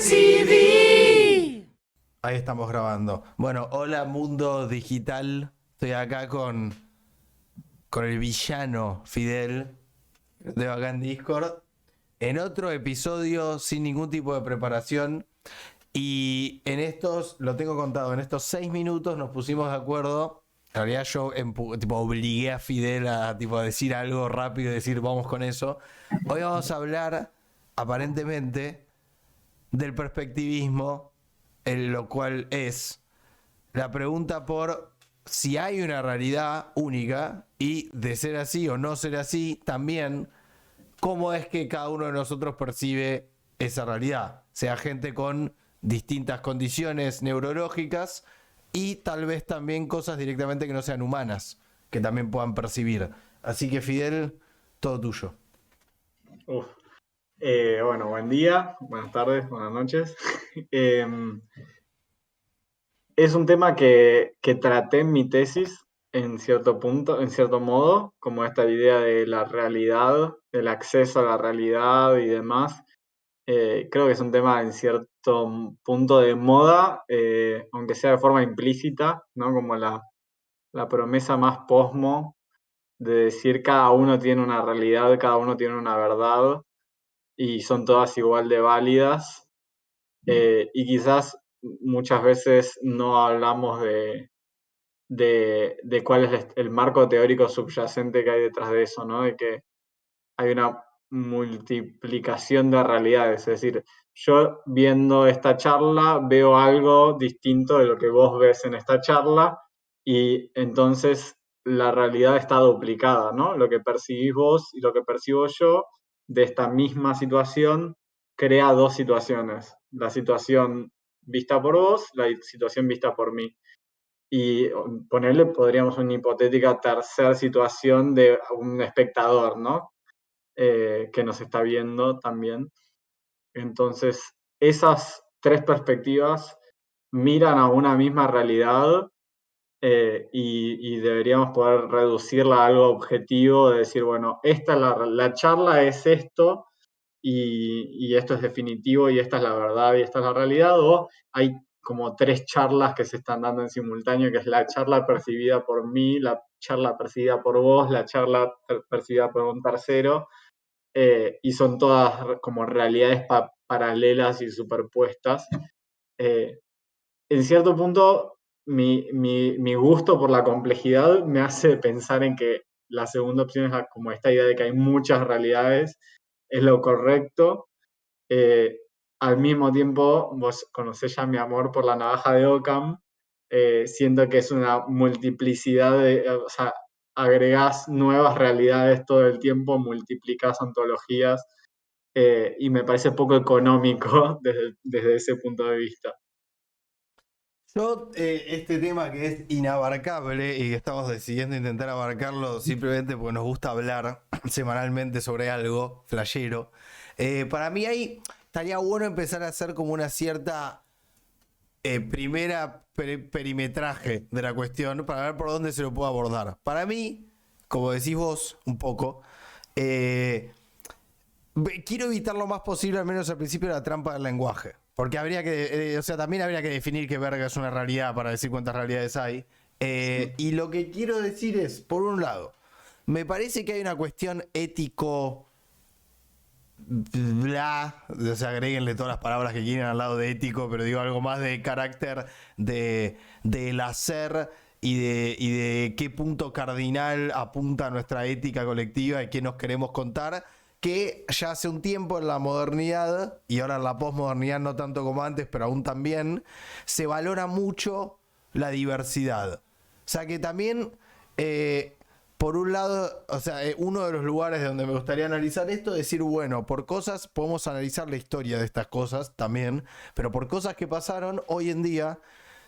decidí. Ahí estamos grabando. Bueno, hola mundo digital. Estoy acá con el villano Fidel. Lo tengo acá en Discord. En otro episodio sin ningún tipo de preparación. Y en estos, lo tengo contado, en estos 6 minutos nos pusimos de acuerdo. En realidad yo tipo, obligué a Fidel a tipo, a decir algo rápido y decir vamos con eso. Hoy vamos a hablar, aparentemente, del perspectivismo, en lo cual es la pregunta por si hay una realidad única y, de ser así o no ser así, también cómo es que cada uno de nosotros percibe esa realidad, sea gente con distintas condiciones neurológicas y tal vez también cosas directamente que no sean humanas, que también puedan percibir. Así que Fidel, todo tuyo. Uf. Bueno, buen día, buenas tardes, buenas noches. Es un tema que traté en mi tesis en cierto punto, en cierto modo, como esta idea de la realidad, del acceso a la realidad y demás. Creo que es un tema en cierto punto de moda, aunque sea de forma implícita, ¿no? Como la promesa más posmo de decir cada uno tiene una realidad, cada uno tiene una verdad y son todas igual de válidas. Y quizás muchas veces no hablamos de cuál es el marco teórico subyacente que hay detrás de eso, ¿no? De que hay una multiplicación de realidades. Es decir, yo viendo esta charla veo algo distinto de lo que vos ves en esta charla y entonces la realidad está duplicada, ¿no? Lo que percibís vos y lo que percibo yo de esta misma situación crea dos situaciones. La situación vista por vos, la situación vista por mí. Y ponerle, podríamos, una hipotética tercera situación de un espectador, ¿no? Que nos está viendo también. Entonces, esas tres perspectivas miran a una misma realidad y deberíamos poder reducirla a algo objetivo, de decir, bueno, esta es la charla es esto y esto es definitivo y esta es la verdad y esta es la realidad, o hay como tres charlas que se están dando en simultáneo, que es la charla percibida por mí, la charla percibida por vos, la charla percibida por un tercero, y son todas como realidades paralelas y superpuestas. En cierto punto, mi gusto por la complejidad me hace pensar en que la segunda opción es como esta idea de que hay muchas realidades, es lo correcto. Eh, Al mismo tiempo, vos conocés ya mi amor por la navaja de Occam, siento que es una multiplicidad o sea, agregás nuevas realidades todo el tiempo, multiplicás ontologías, y me parece poco económico desde ese punto de vista. Yo, este tema que es inabarcable y que estamos decidiendo intentar abarcarlo simplemente porque nos gusta hablar semanalmente sobre algo flashero, para mí ahí estaría bueno empezar a hacer como una cierta primera perimetraje de la cuestión para ver por dónde se lo puedo abordar. Para mí, como decís vos un poco, quiero evitar lo más posible, al menos al principio, la trampa del lenguaje. Porque habría que, también habría que definir qué verga es una realidad para decir cuántas realidades hay. Y lo que quiero decir es, por un lado, me parece que hay una cuestión ético, bla, o sea, agréguenle todas las palabras que quieran al lado de ético, pero digo algo más de carácter del hacer y de qué punto cardinal apunta nuestra ética colectiva y qué nos queremos contar, que ya hace un tiempo en la modernidad, y ahora en la posmodernidad no tanto como antes, pero aún también, se valora mucho la diversidad. O sea que también, por un lado, o sea, uno de los lugares donde me gustaría analizar esto, decir, bueno, por cosas, podemos analizar la historia de estas cosas también, pero por cosas que pasaron hoy en día,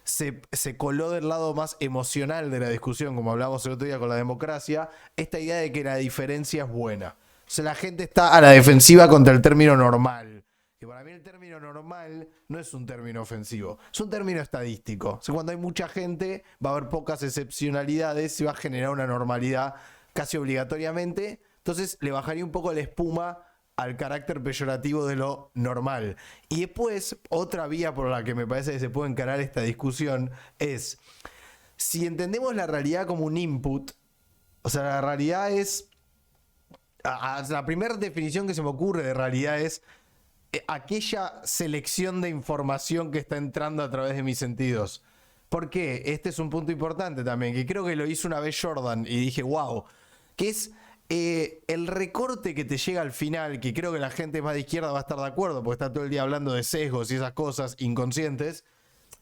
se coló del lado más emocional de la discusión, como hablamos el otro día con la democracia, esta idea de que la diferencia es buena. O sea, la gente está a la defensiva contra el término normal. Que para mí el término normal no es un término ofensivo, es un término estadístico. O sea, cuando hay mucha gente, va a haber pocas excepcionalidades, se va a generar una normalidad casi obligatoriamente. Entonces le bajaría un poco la espuma al carácter peyorativo de lo normal. Y después, otra vía por la que me parece que se puede encarar esta discusión es, si entendemos la realidad como un input, o sea, la realidad es, la primera definición que se me ocurre de realidad es aquella selección de información que está entrando a través de mis sentidos. ¿Por qué? Este es un punto importante también, que creo que lo hizo una vez Jordan y dije, wow, que es el recorte que te llega al final, que creo que la gente más de izquierda va a estar de acuerdo, porque está todo el día hablando de sesgos y esas cosas inconscientes.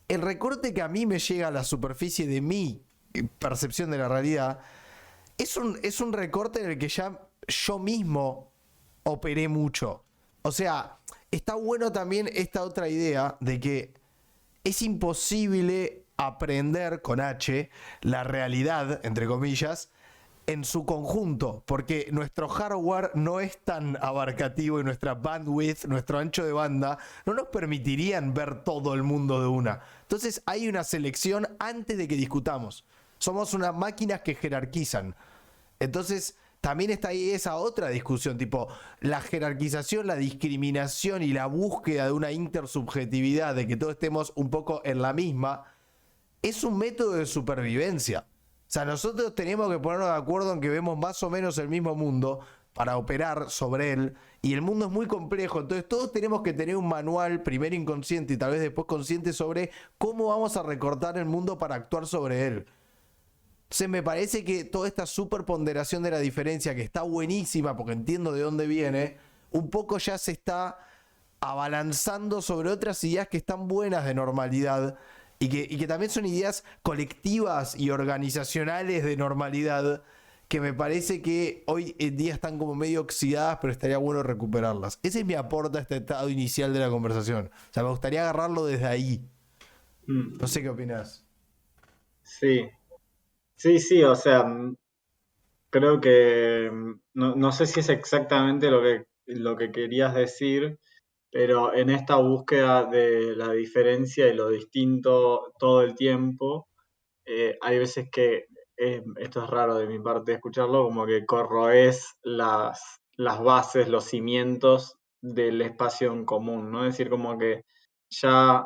El recorte que a mí me llega a la superficie de mi percepción de la realidad es un recorte en el que ya yo mismo operé mucho. O sea, está bueno también esta otra idea de que es imposible aprender con H la realidad, entre comillas, en su conjunto, porque nuestro hardware no es tan abarcativo y nuestra bandwidth, nuestro ancho de banda, no nos permitirían ver todo el mundo de una. Entonces hay una selección antes de que discutamos. Somos unas máquinas que jerarquizan. Entonces también está ahí esa otra discusión, tipo la jerarquización, la discriminación y la búsqueda de una intersubjetividad, de que todos estemos un poco en la misma, es un método de supervivencia. O sea, nosotros tenemos que ponernos de acuerdo en que vemos más o menos el mismo mundo para operar sobre él, y el mundo es muy complejo, entonces todos tenemos que tener un manual, primero inconsciente y tal vez después consciente, sobre cómo vamos a recortar el mundo para actuar sobre él. Entonces me parece que toda esta superponderación de la diferencia, que está buenísima porque entiendo de dónde viene, un poco ya se está abalanzando sobre otras ideas que están buenas de normalidad y que también son ideas colectivas y organizacionales de normalidad, que me parece que hoy en día están como medio oxidadas, pero estaría bueno recuperarlas. Ese es mi aporte a este estado inicial de la conversación. O sea, me gustaría agarrarlo desde ahí. No sé qué opinas. Sí, sí, sí, o sea, creo que no sé si es exactamente lo que querías decir, pero en esta búsqueda de la diferencia y lo distinto todo el tiempo, hay veces que, esto es raro de mi parte escucharlo, como que corroes las bases, los cimientos del espacio en común, ¿no? Es decir, como que ya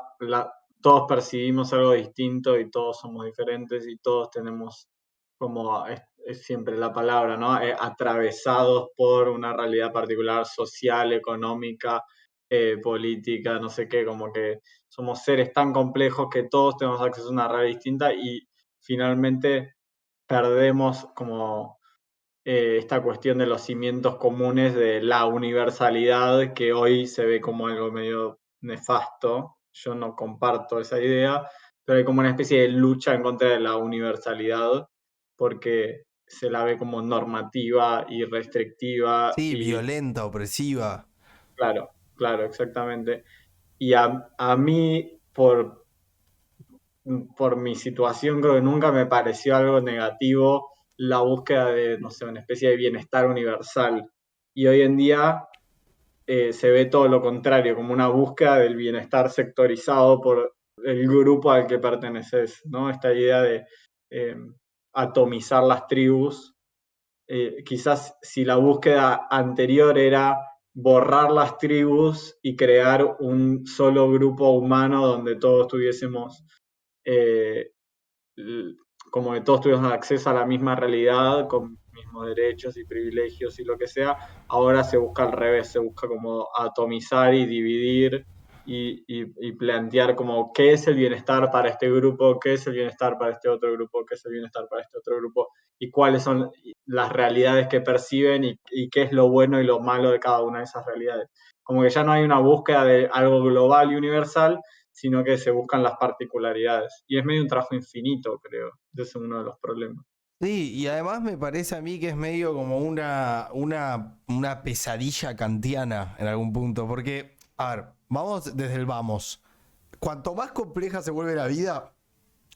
todos percibimos algo distinto y todos somos diferentes y todos tenemos, como es siempre la palabra, ¿no? Atravesados por una realidad particular, social, económica, política, no sé qué, como que somos seres tan complejos que todos tenemos acceso a una realidad distinta y finalmente perdemos como esta cuestión de los cimientos comunes de la universalidad, que hoy se ve como algo medio nefasto. Yo no comparto esa idea, pero hay como una especie de lucha en contra de la universalidad porque se la ve como normativa y restrictiva Sí, y violenta, opresiva. claro, claro, exactamente. Y a mí, por mi situación, creo que nunca me pareció algo negativo la búsqueda de, no sé, una especie de bienestar universal. Y hoy en día se ve todo lo contrario, como una búsqueda del bienestar sectorizado por el grupo al que perteneces, ¿no? Esta idea de eh, atomizar las tribus. Quizás si la búsqueda anterior era borrar las tribus y crear un solo grupo humano donde todos tuviésemos eh, como que todos tuvimos acceso a la misma realidad, con mismos derechos y privilegios y lo que sea, ahora se busca al revés, se busca como atomizar y dividir y plantear como qué es el bienestar para este grupo, qué es el bienestar para este otro grupo, qué es el bienestar para este otro grupo, y cuáles son las realidades que perciben y qué es lo bueno y lo malo de cada una de esas realidades. Como que ya no hay una búsqueda de algo global y universal, sino que se buscan las particularidades. Y es medio un trabajo infinito, creo. Ese es uno de los problemas. Sí, y además me parece a mí que es medio como una pesadilla kantiana en algún punto, porque, a ver, vamos desde el vamos. Cuanto más compleja se vuelve la vida,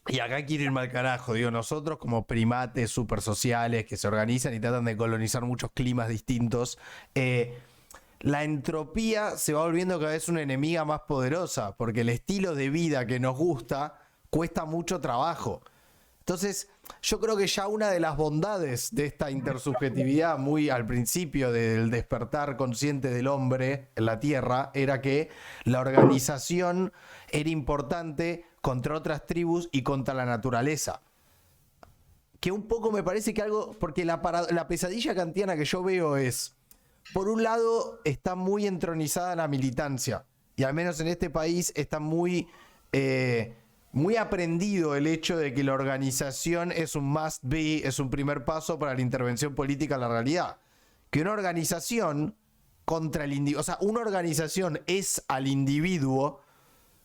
y acá quiero irme al carajo, digo, nosotros como primates super sociales que se organizan y tratan de colonizar muchos climas distintos, la entropía se va volviendo cada vez una enemiga más poderosa, porque el estilo de vida que nos gusta cuesta mucho trabajo. Entonces, yo creo que ya una de las bondades de esta intersubjetividad muy al principio del despertar consciente del hombre en la Tierra era que la organización era importante contra otras tribus y contra la naturaleza. Que un poco me parece que algo, porque la pesadilla kantiana que yo veo es, por un lado, está muy entronizada la militancia, y al menos en este país está muy aprendido el hecho de que la organización es un must be, es un primer paso para la intervención política en la realidad. Que una organización contra el individuo, o sea, una organización es al individuo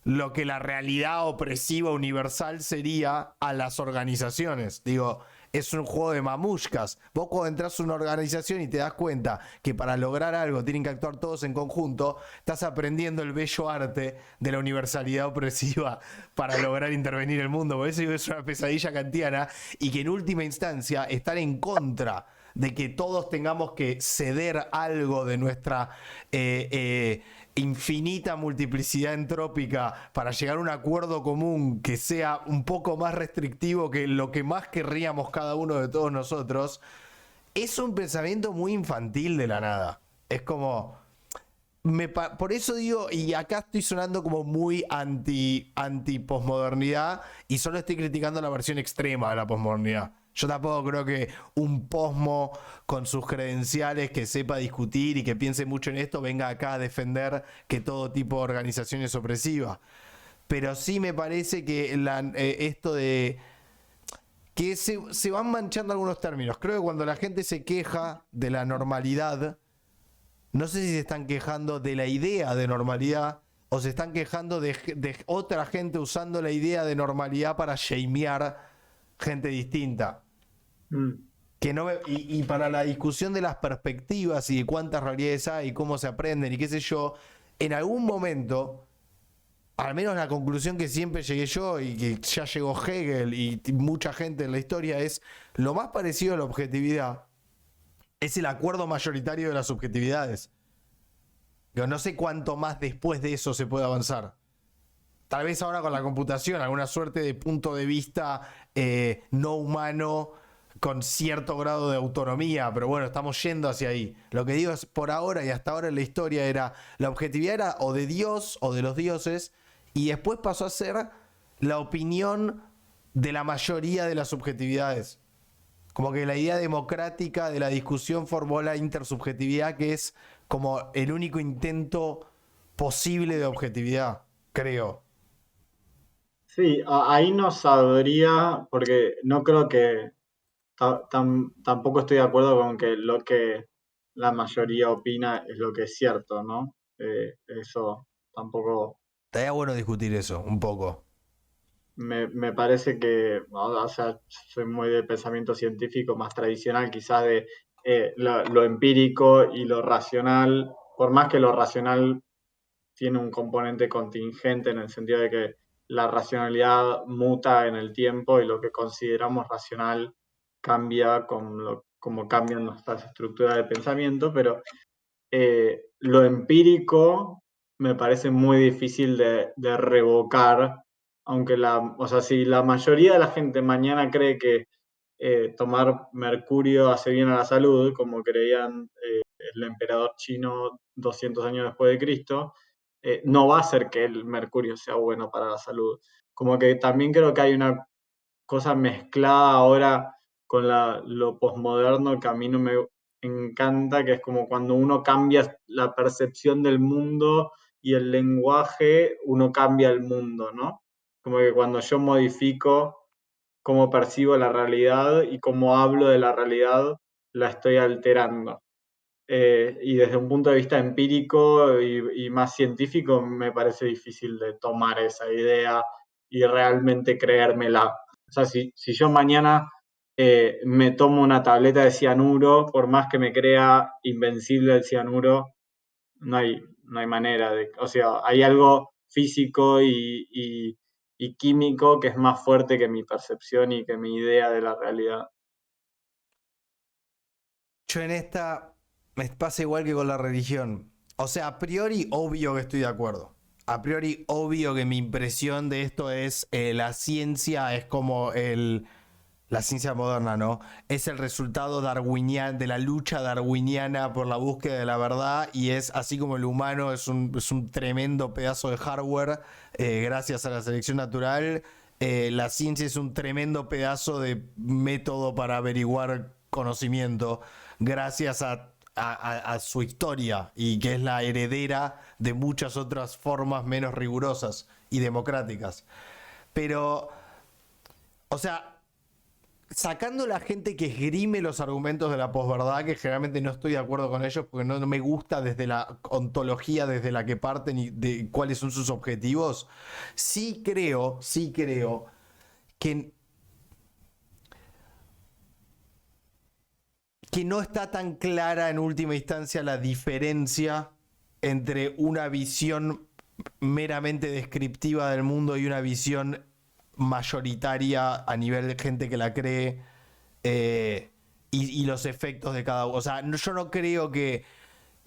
lo que la realidad opresiva universal sería a las organizaciones. Digo, es un juego de mamushkas. Vos cuando entras a una organización y te das cuenta que para lograr algo tienen que actuar todos en conjunto, estás aprendiendo el bello arte de la universalidad opresiva para lograr intervenir el mundo. Por eso digo, es una pesadilla kantiana, y que en última instancia estar en contra de que todos tengamos que ceder algo de nuestra infinita multiplicidad entrópica para llegar a un acuerdo común que sea un poco más restrictivo que lo que más querríamos cada uno de todos nosotros, es un pensamiento muy infantil de la nada. Es como... por eso digo, y acá estoy sonando como muy anti posmodernidad, y solo estoy criticando la versión extrema de la posmodernidad. Yo tampoco creo que un posmo con sus credenciales, que sepa discutir y que piense mucho en esto, venga acá a defender que todo tipo de organización es opresiva. Pero sí me parece que esto de... que se van manchando algunos términos. Creo que cuando la gente se queja de la normalidad, no sé si se están quejando de la idea de normalidad o se están quejando de otra gente usando la idea de normalidad para shamear gente distinta. Que no y para la discusión de las perspectivas y de cuántas realidades hay y cómo se aprenden y qué sé yo, en algún momento, al menos la conclusión que siempre llegué yo y que ya llegó Hegel y mucha gente en la historia, es lo más parecido a la objetividad es el acuerdo mayoritario de las subjetividades. Yo no sé cuánto más después de eso se puede avanzar. Tal vez ahora con la computación, alguna suerte de punto de vista no humano con cierto grado de autonomía, pero bueno, estamos yendo hacia ahí. Lo que digo es, por ahora y hasta ahora en la historia era, la objetividad era o de Dios o de los dioses, y después pasó a ser la opinión de la mayoría de las subjetividades. Como que la idea democrática de la discusión formó la intersubjetividad, que es como el único intento posible de objetividad, creo. Sí, ahí no sabría, porque no creo que tampoco estoy de acuerdo con que lo que la mayoría opina es lo que es cierto, ¿no? Eso tampoco Estaría bueno discutir eso un poco. me parece que, o sea, soy muy de pensamiento científico más tradicional, quizás de lo empírico y lo racional, por más que lo racional tiene un componente contingente en el sentido de que la racionalidad muta en el tiempo y lo que consideramos racional cambia como cambian nuestras estructuras de pensamiento, pero lo empírico me parece muy difícil de revocar, aunque o sea, si la mayoría de la gente mañana cree que tomar mercurio hace bien a la salud, como creían el emperador chino 200 años después de Cristo, no va a ser que el mercurio sea bueno para la salud. Como que también creo que hay una cosa mezclada ahora con lo posmoderno que a mí no me encanta, que es como cuando uno cambia la percepción del mundo y el lenguaje, uno cambia el mundo, ¿no? Como que cuando yo modifico cómo percibo la realidad y cómo hablo de la realidad, la estoy alterando. Y desde un punto de vista empírico y más científico, me parece difícil de tomar esa idea y realmente creérmela. O sea, si yo mañana me tomo una tableta de cianuro, por más que me crea invencible el cianuro, no hay manera de... O sea, hay algo físico y químico que es más fuerte que mi percepción y que mi idea de la realidad. Yo en esta me pasa igual que con la religión. O sea, a priori obvio que estoy de acuerdo. A priori obvio que mi impresión de esto es la ciencia es como La ciencia moderna, ¿no? Es el resultado darwiniano, de la lucha darwiniana por la búsqueda de la verdad, y es así como el humano es un tremendo pedazo de hardware gracias a la selección natural. La ciencia es un tremendo pedazo de método para averiguar conocimiento gracias a su historia, y que es la heredera de muchas otras formas menos rigurosas y democráticas. Pero, o sea, sacando la gente que esgrime los argumentos de la posverdad, que generalmente no estoy de acuerdo con ellos porque no me gusta desde la ontología desde la que parten y de cuáles son sus objetivos, sí creo que, que no está tan clara en última instancia la diferencia entre una visión meramente descriptiva del mundo y una visión mayoritaria a nivel de gente que la cree, y los efectos de cada uno. O sea, yo no creo que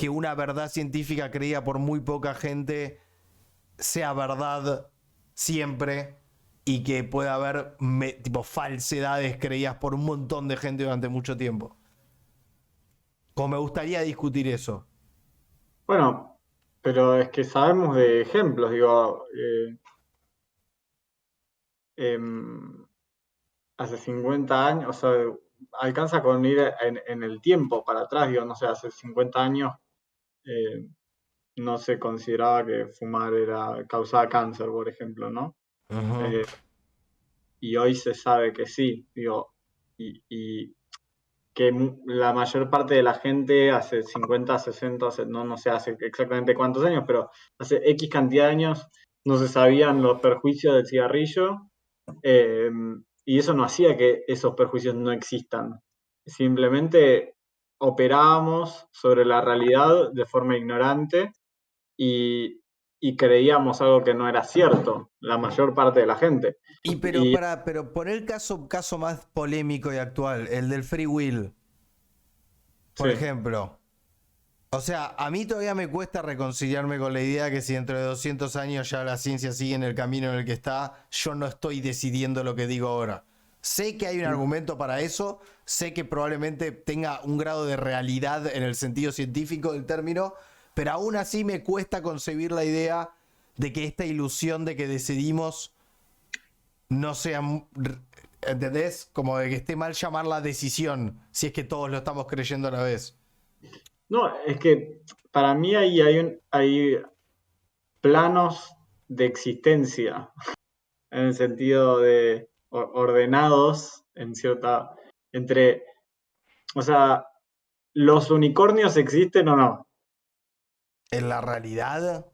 una verdad científica creída por muy poca gente sea verdad siempre, y que pueda haber tipo falsedades creídas por un montón de gente durante mucho tiempo. Como me gustaría discutir eso. Bueno, pero es que sabemos de ejemplos, digo, em, hace 50 años, o sea, alcanza con ir en el tiempo para atrás, digo, no sé, hace 50 años eh, no se consideraba que fumar causaba cáncer, por ejemplo, ¿no? Ujú. Eh, y hoy se sabe que sí, digo, y que la mayor parte de la gente hace 50, 60, no sé hace exactamente cuántos años, pero hace X cantidad de años no se sabían los perjuicios del cigarrillo, eh, y eso no hacía que esos perjuicios no existan. Simplemente operábamos sobre la realidad de forma ignorante y, y creíamos algo que no era cierto, la mayor parte de la gente. Y Y pero poner el caso más polémico y actual, el del free will, por sí, ejemplo. O sea, a mí todavía me cuesta reconciliarme con la idea que si dentro de 200 años ya la ciencia sigue en el camino en el que está, yo no estoy decidiendo lo que digo ahora. Sé que hay un argumento para eso, sé que probablemente tenga un grado de realidad en el sentido científico del término, pero aún así me cuesta concebir la idea de que esta ilusión de que decidimos no sea, ¿entendés? Como de que esté mal llamar la decisión, si es que todos lo estamos creyendo a la vez. no, es que para mí ahí hay planos de existencia, en el sentido de ordenados en cierta, entre, o sea, ¿los unicornios existen o no? En la realidad,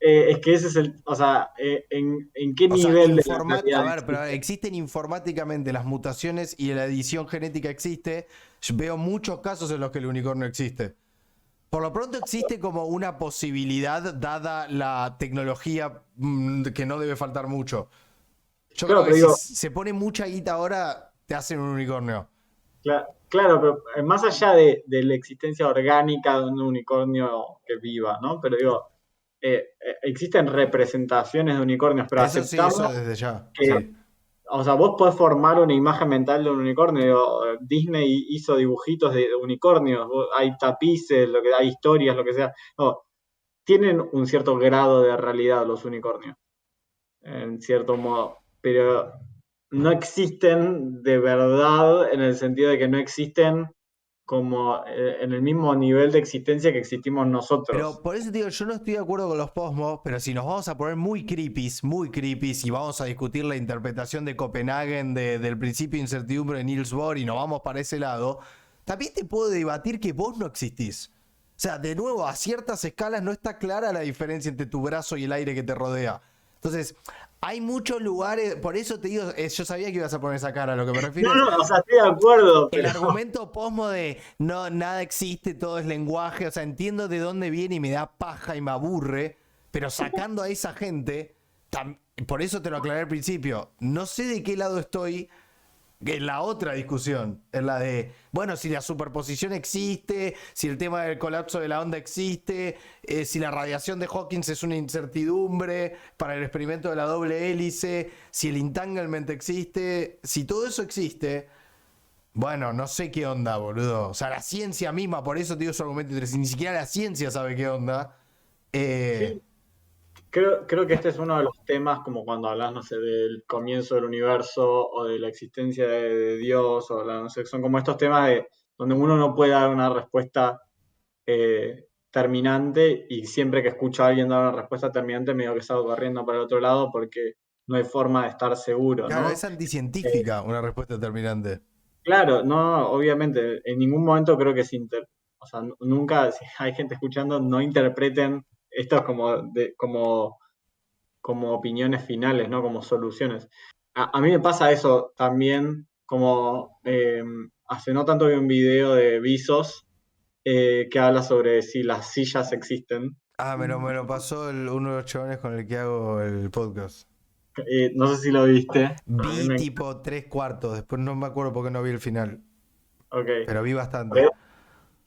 Es que ese es el, o sea, ¿en qué o sea, nivel de la a realidad ver, pero existe? existen informáticamente las mutaciones y la edición genética existe. Yo veo muchos casos en los que el unicornio existe. Por lo pronto existe como una posibilidad dada la tecnología, que no debe faltar mucho. Yo creo Claro, que pero si digo, se pone mucha guita ahora, te hacen un unicornio. claro, pero más allá de la existencia orgánica de un unicornio que viva, ¿no? Pero digo, existen representaciones de unicornios, pero Eso sí, aceptamos eso desde ya, que, sí. o sea, vos podés formar una imagen mental de un unicornio. Digo, Disney hizo dibujitos de unicornios, hay tapices, lo que hay historias, lo que sea. No, tienen un cierto grado de realidad los unicornios, en cierto modo, pero no existen de verdad en el sentido de que no existen como en el mismo nivel de existencia que existimos Pero nosotros. por eso digo, yo no estoy de acuerdo con los posmos, pero si nos vamos a poner muy creepy, y vamos a discutir la interpretación de Copenhagen del principio de incertidumbre de Niels Bohr y nos vamos para ese lado, también te puedo debatir que vos no existís. O sea, de nuevo, a ciertas escalas no está clara la diferencia entre tu brazo y el aire que te rodea. Entonces, hay muchos lugares, por eso te digo, yo sabía que ibas a poner esa cara, lo que me refiero No, es, no, o sea, estoy de acuerdo, el pero argumento posmo de no, nada existe, todo es lenguaje, o sea, entiendo de dónde viene y me da paja y me aburre, pero sacando a esa gente, por eso te lo aclaré al principio, no sé de qué lado estoy, Que es la otra discusión, es la de, bueno, si la superposición existe, si el tema del colapso de la onda existe, si la radiación de Hawking es una incertidumbre para el experimento de la doble hélice, si el entanglement existe, si todo eso existe, bueno, no sé qué onda, boludo. O sea, la ciencia misma, por eso te digo su argumento, si ni siquiera la ciencia sabe qué onda. Sí, creo que este es uno de los temas, como cuando hablas, no sé, del comienzo del universo o de la existencia de Dios, o la, no sé, son como estos temas donde uno no puede dar una respuesta terminante, y siempre que escucho a alguien dar una respuesta terminante, medio que salgo corriendo para el otro lado porque no hay forma de estar seguro, Claro, es ¿no? anticientífica una respuesta determinante. Claro, no, obviamente, en ningún momento creo que o sea, nunca, si hay gente escuchando, no interpreten esto como opiniones finales, ¿no? Como soluciones. A mí me pasa eso también, como hace no tanto vi un video de Visos que habla sobre si las sillas existen. Ah, me lo pasó uno de los chavales con el que hago el podcast. No sé si lo viste. A mí Vi me tipo 3 cuartos, después no me acuerdo por qué no vi el final, Ok. pero vi bastante.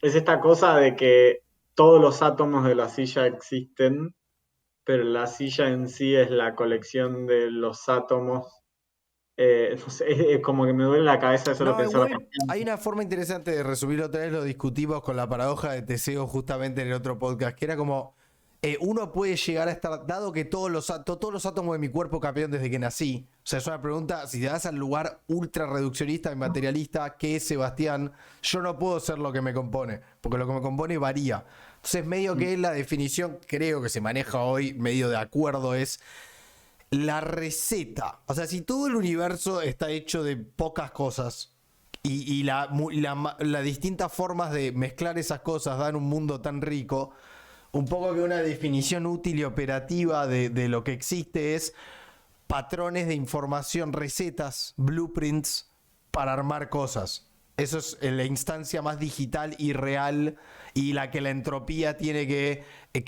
Es esta cosa de que todos los átomos de la silla existen, pero la silla en sí es la colección de los átomos. No sé, es como que me duele la cabeza de solo No, pensar. igual hay una forma interesante de resumirlo, otra vez lo discutimos con la paradoja de Teseo justamente en el otro podcast, que era como, uno puede llegar a estar, dado que todos los átomos de mi cuerpo cambiaron desde que nací, o sea, es una pregunta, si te das al lugar ultra reduccionista y materialista que es Sebastián, yo no puedo ser lo que me compone, porque lo que me compone varía. Entonces medio que la definición, creo que se maneja hoy, medio de acuerdo, es la receta. O sea, si todo el universo está hecho de pocas cosas y las distintas formas de mezclar esas cosas dan un mundo tan rico, un poco que una definición útil y operativa de lo que existe es patrones de información, recetas, blueprints para armar cosas. Eso es la instancia más digital y real y la que la entropía tiene que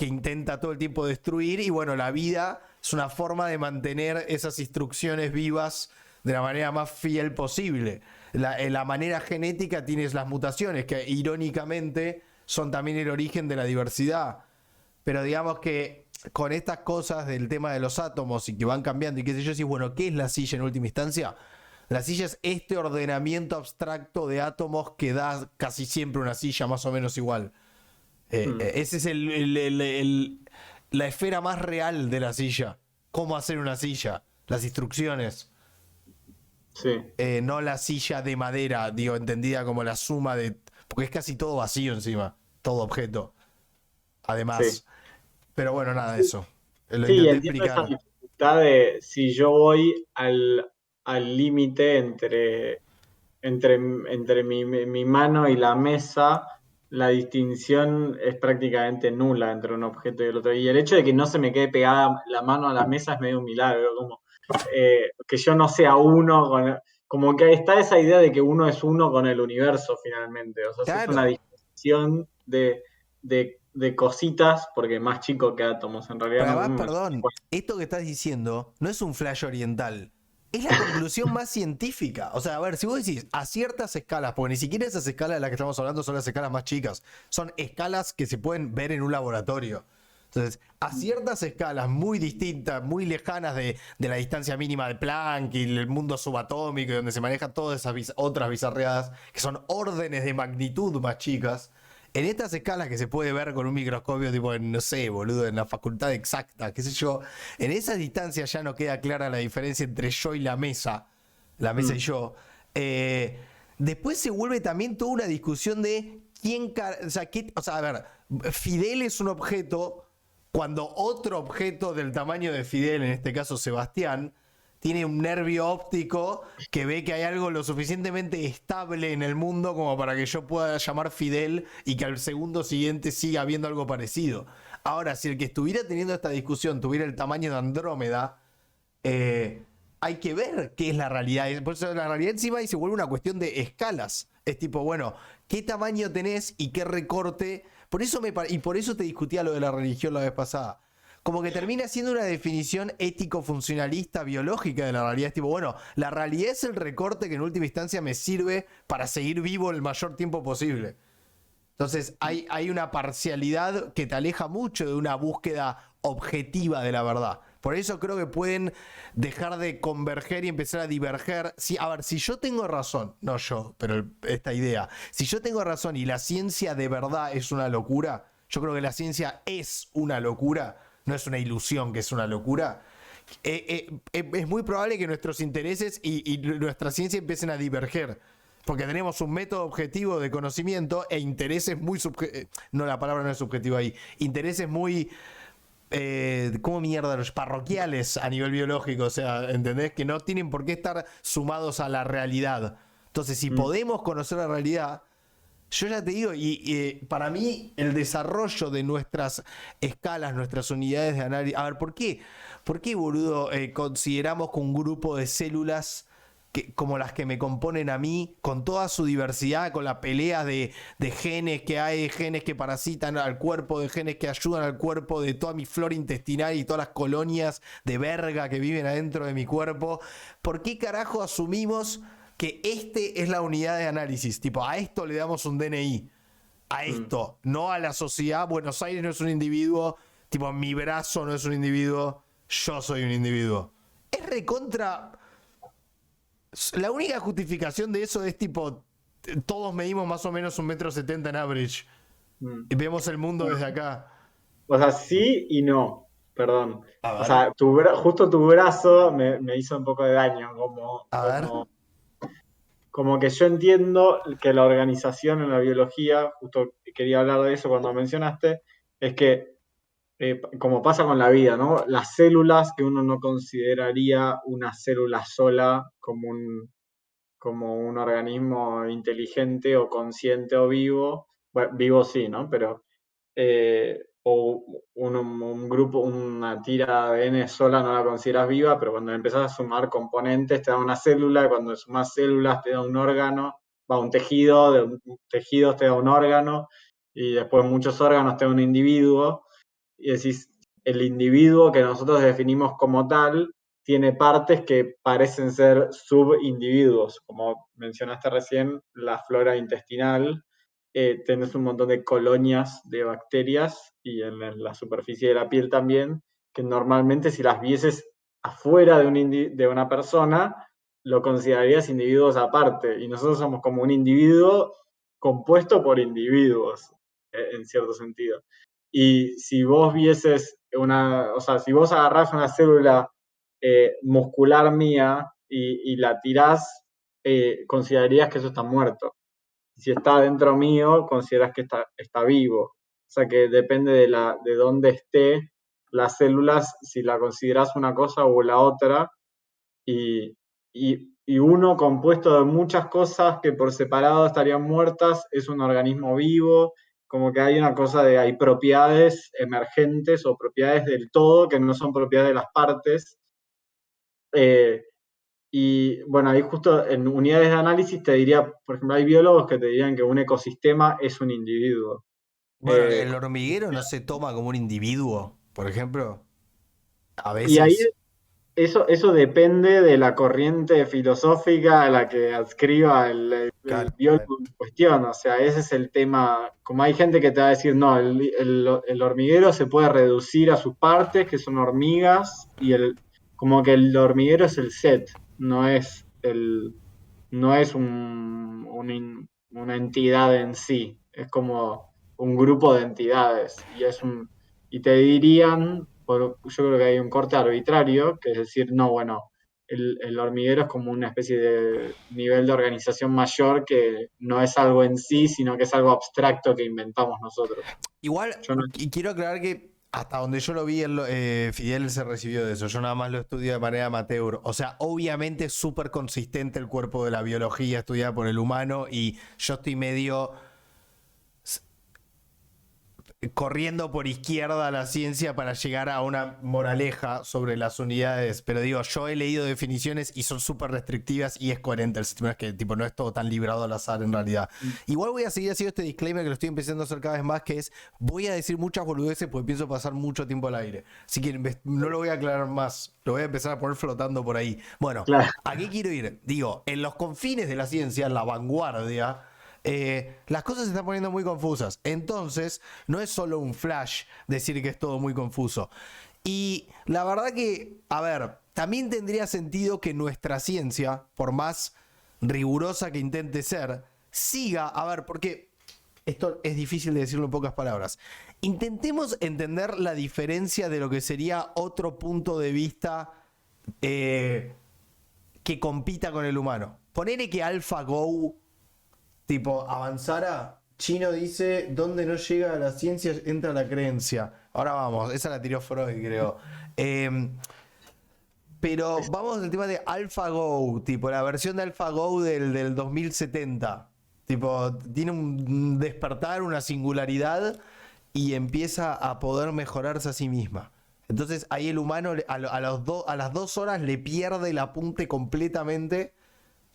intenta todo el tiempo destruir. Y bueno, la vida es una forma de mantener esas instrucciones vivas de la manera más fiel posible. La manera genética tienes las mutaciones, que irónicamente son también el origen de la diversidad. Pero digamos que con estas cosas del tema de los átomos y que van cambiando y qué sé yo, decís, bueno, ¿qué es la silla en última instancia? La silla es este ordenamiento abstracto de átomos que da casi siempre una silla más o menos igual. Ese es la esfera más real de la silla. Cómo hacer una silla. Las instrucciones. Sí, No la silla de madera, digo, entendida como la suma de... Porque es casi todo vacío encima. Todo objeto. sí. Además. Pero bueno, nada, eso. Lo Sí, intenté entiendo esa explicar. dificultad de si yo voy al límite entre mi mano y la mesa, la distinción es prácticamente nula entre un objeto y el otro. Y el hecho de que no se me quede pegada la mano a la mesa es medio un milagro, como que yo no sea uno como que está esa idea de que uno es uno con el universo finalmente. O sea, eso es una Claro. distinción de cositas, porque más chico que átomos, en realidad Pero no. además, perdón, esto que estás diciendo no es un flash oriental. Es la conclusión más científica. O sea, a ver, si vos decís a ciertas escalas, porque ni siquiera esas escalas de las que estamos hablando son las escalas más chicas, son escalas que se pueden ver en un laboratorio. Entonces, a ciertas escalas muy distintas, muy lejanas de la distancia mínima de Planck y el mundo subatómico, y donde se manejan todas esas otras bizarreadas, que son órdenes de magnitud más chicas, en estas escalas que se puede ver con un microscopio, tipo, en, no sé, boludo, en la facultad exacta, qué sé yo, en esas distancias ya no queda clara la diferencia entre yo y la mesa y Mm, yo. Eh, Después se vuelve también toda una discusión de quién, o sea, a ver, Fidel es un objeto cuando otro objeto del tamaño de Fidel, en este caso Sebastián, tiene un nervio óptico que ve que hay algo lo suficientemente estable en el mundo como para que yo pueda llamar Fidel y que al segundo siguiente siga habiendo algo parecido. Ahora, si el que estuviera teniendo esta discusión tuviera el tamaño de Andrómeda, hay que ver qué es la realidad. Por eso la realidad encima y se vuelve una cuestión de escalas. Es tipo, bueno, ¿qué tamaño tenés y qué recorte? Y por eso te discutía lo de la religión la vez pasada. como que termina siendo una definición ético-funcionalista biológica de la realidad. Es tipo, bueno, la realidad es el recorte que en última instancia me sirve para seguir vivo el mayor tiempo posible. Entonces hay una parcialidad que te aleja mucho de una búsqueda objetiva de la verdad. Por eso creo que pueden dejar de converger y empezar a diverger. Si, a ver, si yo tengo razón, no yo, pero esta idea, si yo tengo razón y la ciencia de verdad es una locura, yo creo que la ciencia es una locura, no es una ilusión que es una locura. Es muy probable que nuestros intereses y nuestra ciencia empiecen a diverger. Porque tenemos un método objetivo de conocimiento e intereses muy no, la palabra no es subjetiva ahí. Intereses muy ¿cómo mierda? Los parroquiales a nivel biológico, o sea, ¿entendés? Que no tienen por qué estar sumados a la realidad. Entonces, si podemos conocer la realidad, yo ya te digo, y para mí el desarrollo de nuestras escalas, nuestras unidades de análisis... A ver, ¿por qué? ¿Por qué, boludo, consideramos que un grupo de células como las que me componen a mí, con toda su diversidad, con la pelea de genes que hay, genes que parasitan al cuerpo, de genes que ayudan al cuerpo, de toda mi flora intestinal y todas las colonias de verga que viven adentro de mi cuerpo? ¿Por qué carajo asumimos que este es la unidad de análisis? Tipo, a esto le damos un DNI. A esto, no a la sociedad. Buenos Aires no es un individuo. Tipo, mi brazo no es un individuo. Yo soy un individuo. Es recontra... La única justificación de eso es tipo, todos medimos más o menos 1,70 m en average. Y vemos el mundo desde acá. O sea, sí y no, perdón. A O ver. sea, justo tu brazo me hizo un poco de daño, A ver. como que yo entiendo que la organización en la biología, justo quería hablar de eso cuando mencionaste, es que, como pasa con la vida, ¿no? Las células que uno no consideraría una célula sola como un organismo inteligente o consciente o vivo, bueno, vivo sí, ¿no? Pero o un grupo, una tira de ADN sola no la consideras viva, pero cuando empezás a sumar componentes te da una célula, y cuando sumas células te da un órgano, va un tejido, de un tejido te da un órgano, y después muchos órganos te da un individuo, y decís, el individuo que nosotros definimos como tal tiene partes que parecen ser subindividuos, como mencionaste recién, la flora intestinal, tenés un montón de colonias de bacterias y en la superficie de la piel también, que normalmente si las vieses afuera de una persona, lo considerarías individuos aparte. Y nosotros somos como un individuo compuesto por individuos, en cierto sentido. Y si vos vieses o sea, si vos agarrás una célula muscular mía y la tirás, considerarías que eso está muerto. Si está dentro mío, consideras que está vivo. O sea que depende de dónde esté las células, si la consideras una cosa o la otra, y, y uno compuesto de muchas cosas que por separado estarían muertas, es un organismo vivo, como que hay una cosa hay propiedades emergentes o propiedades del todo que no son propiedades de las partes. Eh, y bueno, ahí justo en unidades de análisis te diría, por ejemplo, hay biólogos que te dirían que un ecosistema es un individuo. Bueno, Eh, el hormiguero no se toma como un individuo, por ejemplo. A y ahí veces. eso depende de la corriente filosófica a la que adscriba el Claro. biólogo en cuestión. O sea, ese es el tema. Como hay gente que te va a decir, no, el hormiguero se puede reducir a sus partes, que son hormigas, y como que el hormiguero es el set, no es una entidad en sí, es como un grupo de entidades. Y te dirían, yo creo que hay un corte arbitrario, que es decir, no, bueno, el hormiguero es como una especie de nivel de organización mayor que no es algo en sí, sino que es algo abstracto que inventamos nosotros. Igual, Yo no, y quiero aclarar que hasta donde yo lo vi, Fidel se recibió de eso. Yo nada más lo estudio de manera amateur. O sea, obviamente es súper consistente el cuerpo de la biología estudiada por el humano y yo estoy medio... corriendo por izquierda a la ciencia para llegar a una moraleja sobre las unidades. Pero digo, yo he leído definiciones y son súper restrictivas y es coherente el sistema. Es que tipo, no es todo tan librado al azar en realidad. Igual voy a seguir haciendo este disclaimer que lo estoy empezando a hacer cada vez más, que es, voy a decir muchas boludeces porque pienso pasar mucho tiempo al aire. Así que no lo voy a aclarar más. Lo voy a empezar a poner flotando por ahí. Bueno, Claro. ¿a qué quiero ir? Digo, en los confines de la ciencia, en la vanguardia, las cosas se están poniendo muy confusas. Entonces, no es solo un flash decir que es todo muy confuso. Y la verdad que, a ver, también tendría sentido que nuestra ciencia, por más rigurosa que intente ser, siga, a ver, porque esto es difícil de decirlo en pocas palabras. Intentemos entender la diferencia de lo que sería otro punto de vista que compita con el humano. Ponele que AlphaGo tipo avanzara. Chino dice, donde no llega la ciencia entra la creencia. Ahora vamos, esa la tiró Freud, creo. Pero vamos al tema de AlphaGo, tipo la versión de AlphaGo del 2070. Tipo, tiene un despertar, una singularidad y empieza a poder mejorarse a sí misma. Entonces ahí el humano a las 2 horas le pierde el apunte completamente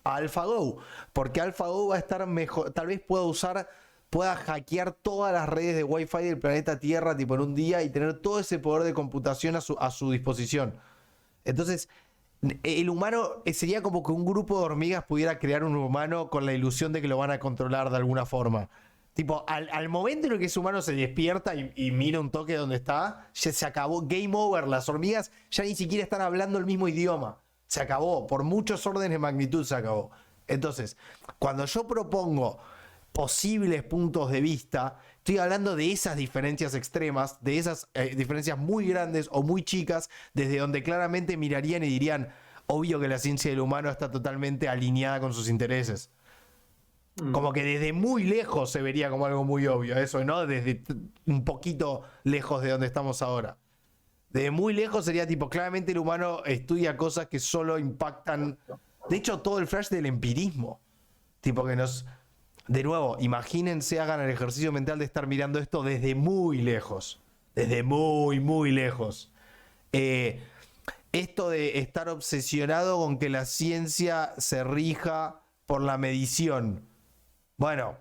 a AlphaGo, porque AlphaGo va a estar mejor, tal vez pueda hackear todas las redes de Wi-Fi del planeta Tierra tipo en un día y tener todo ese poder de computación a su disposición. Entonces, el humano sería como que un grupo de hormigas pudiera crear un humano con la ilusión de que lo van a controlar de alguna forma. Tipo, al momento en el que ese humano se despierta y mira un toque donde está, ya se acabó, game over. Las hormigas ya ni siquiera están hablando el mismo idioma. Se acabó, por muchos órdenes de magnitud se acabó. Entonces, cuando yo propongo posibles puntos de vista, estoy hablando de esas diferencias extremas, de esas diferencias muy grandes o muy chicas, desde donde claramente mirarían y dirían, obvio que la ciencia del humano está totalmente alineada con sus intereses. Como que desde muy lejos se vería como algo muy obvio eso, ¿no? Desde un poquito lejos de donde estamos ahora. Desde muy lejos sería tipo, claramente el humano estudia cosas que solo impactan. De hecho, todo el flash del empirismo. Tipo que nos. De nuevo, imagínense, hagan el ejercicio mental de estar mirando esto desde muy lejos. Desde muy, muy lejos. Esto de estar obsesionado con que la ciencia se rija por la medición. Bueno,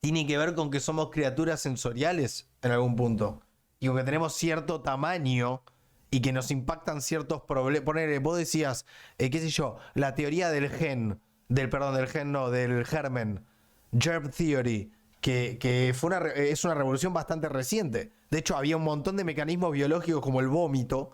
tiene que ver con que somos criaturas sensoriales en algún punto. Y con que tenemos cierto tamaño y que nos impactan ciertos problemas. Ponele, vos decías, qué sé yo, la teoría del gen, del germen, germ theory, que es una revolución bastante reciente. De hecho, había un montón de mecanismos biológicos como el vómito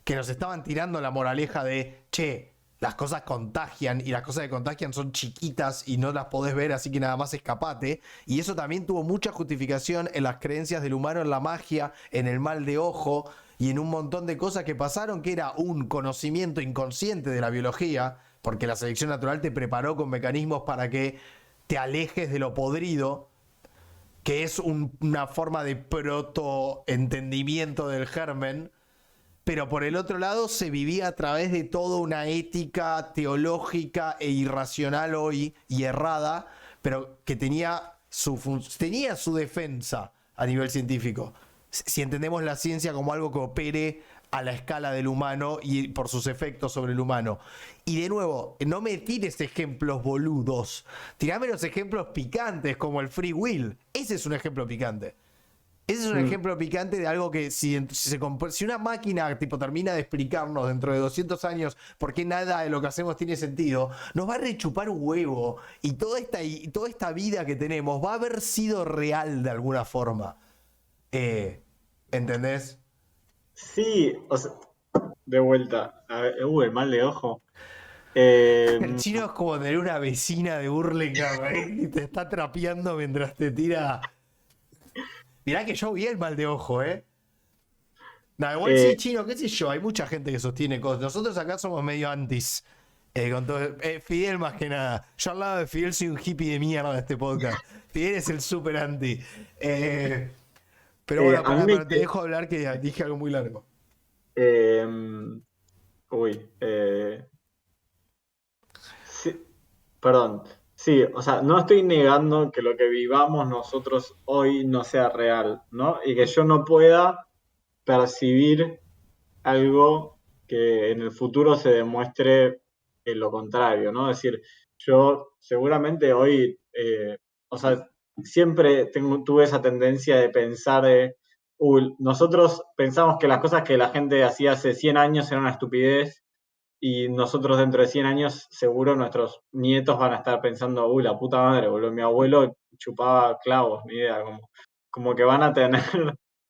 que nos estaban tirando la moraleja de, che, las cosas contagian y las cosas que contagian son chiquitas y no las podés ver, así que nada más escapate. Y eso también tuvo mucha justificación en las creencias del humano en la magia, en el mal de ojo y en un montón de cosas que pasaron, que era un conocimiento inconsciente de la biología, porque la selección natural te preparó con mecanismos para que te alejes de lo podrido, que es una forma de proto-entendimiento del germen. Pero por el otro lado se vivía a través de toda una ética teológica e irracional hoy y errada, pero que tenía su defensa a nivel científico. Si entendemos la ciencia como algo que opere a la escala del humano y por sus efectos sobre el humano. Y de nuevo, no me tires ejemplos boludos. Tirame los ejemplos picantes como el free will. Ese es un ejemplo picante. Ese es un ejemplo picante de algo que si una máquina tipo termina de explicarnos dentro de 200 años por qué nada de lo que hacemos tiene sentido, nos va a rechupar un huevo y toda esta vida que tenemos va a haber sido real de alguna forma. ¿Entendés? Sí, o sea, de vuelta. A ver, el mal de ojo. El chino es como tener una vecina de Hurlingham, ¿eh? Y te está trapeando mientras te tira. Mirá que yo vi el mal de ojo, ¿eh? No, igual sí, eh, chino, qué sé yo, hay mucha gente que sostiene cosas. Nosotros acá somos medio antis. Con todo, Fidel más que nada. Yo al lado de Fidel soy un hippie de mierda de este podcast. Fidel es el super anti. Pero bueno, a mí me... te dejo hablar que dije algo muy largo. eh, uy, sí, perdón. Sí, o sea, no estoy negando que lo que vivamos nosotros hoy no sea real, ¿no? Y que yo no pueda percibir algo que en el futuro se demuestre lo contrario, ¿no? Es decir, yo seguramente hoy, o sea, siempre tuve esa tendencia de pensar "Uy, nosotros pensamos que las cosas que la gente hacía hace 100 años eran una estupidez y nosotros dentro de 100 años seguro nuestros nietos van a estar pensando, uy, la puta madre, boludo, mi abuelo chupaba clavos, ni idea, como que van a tener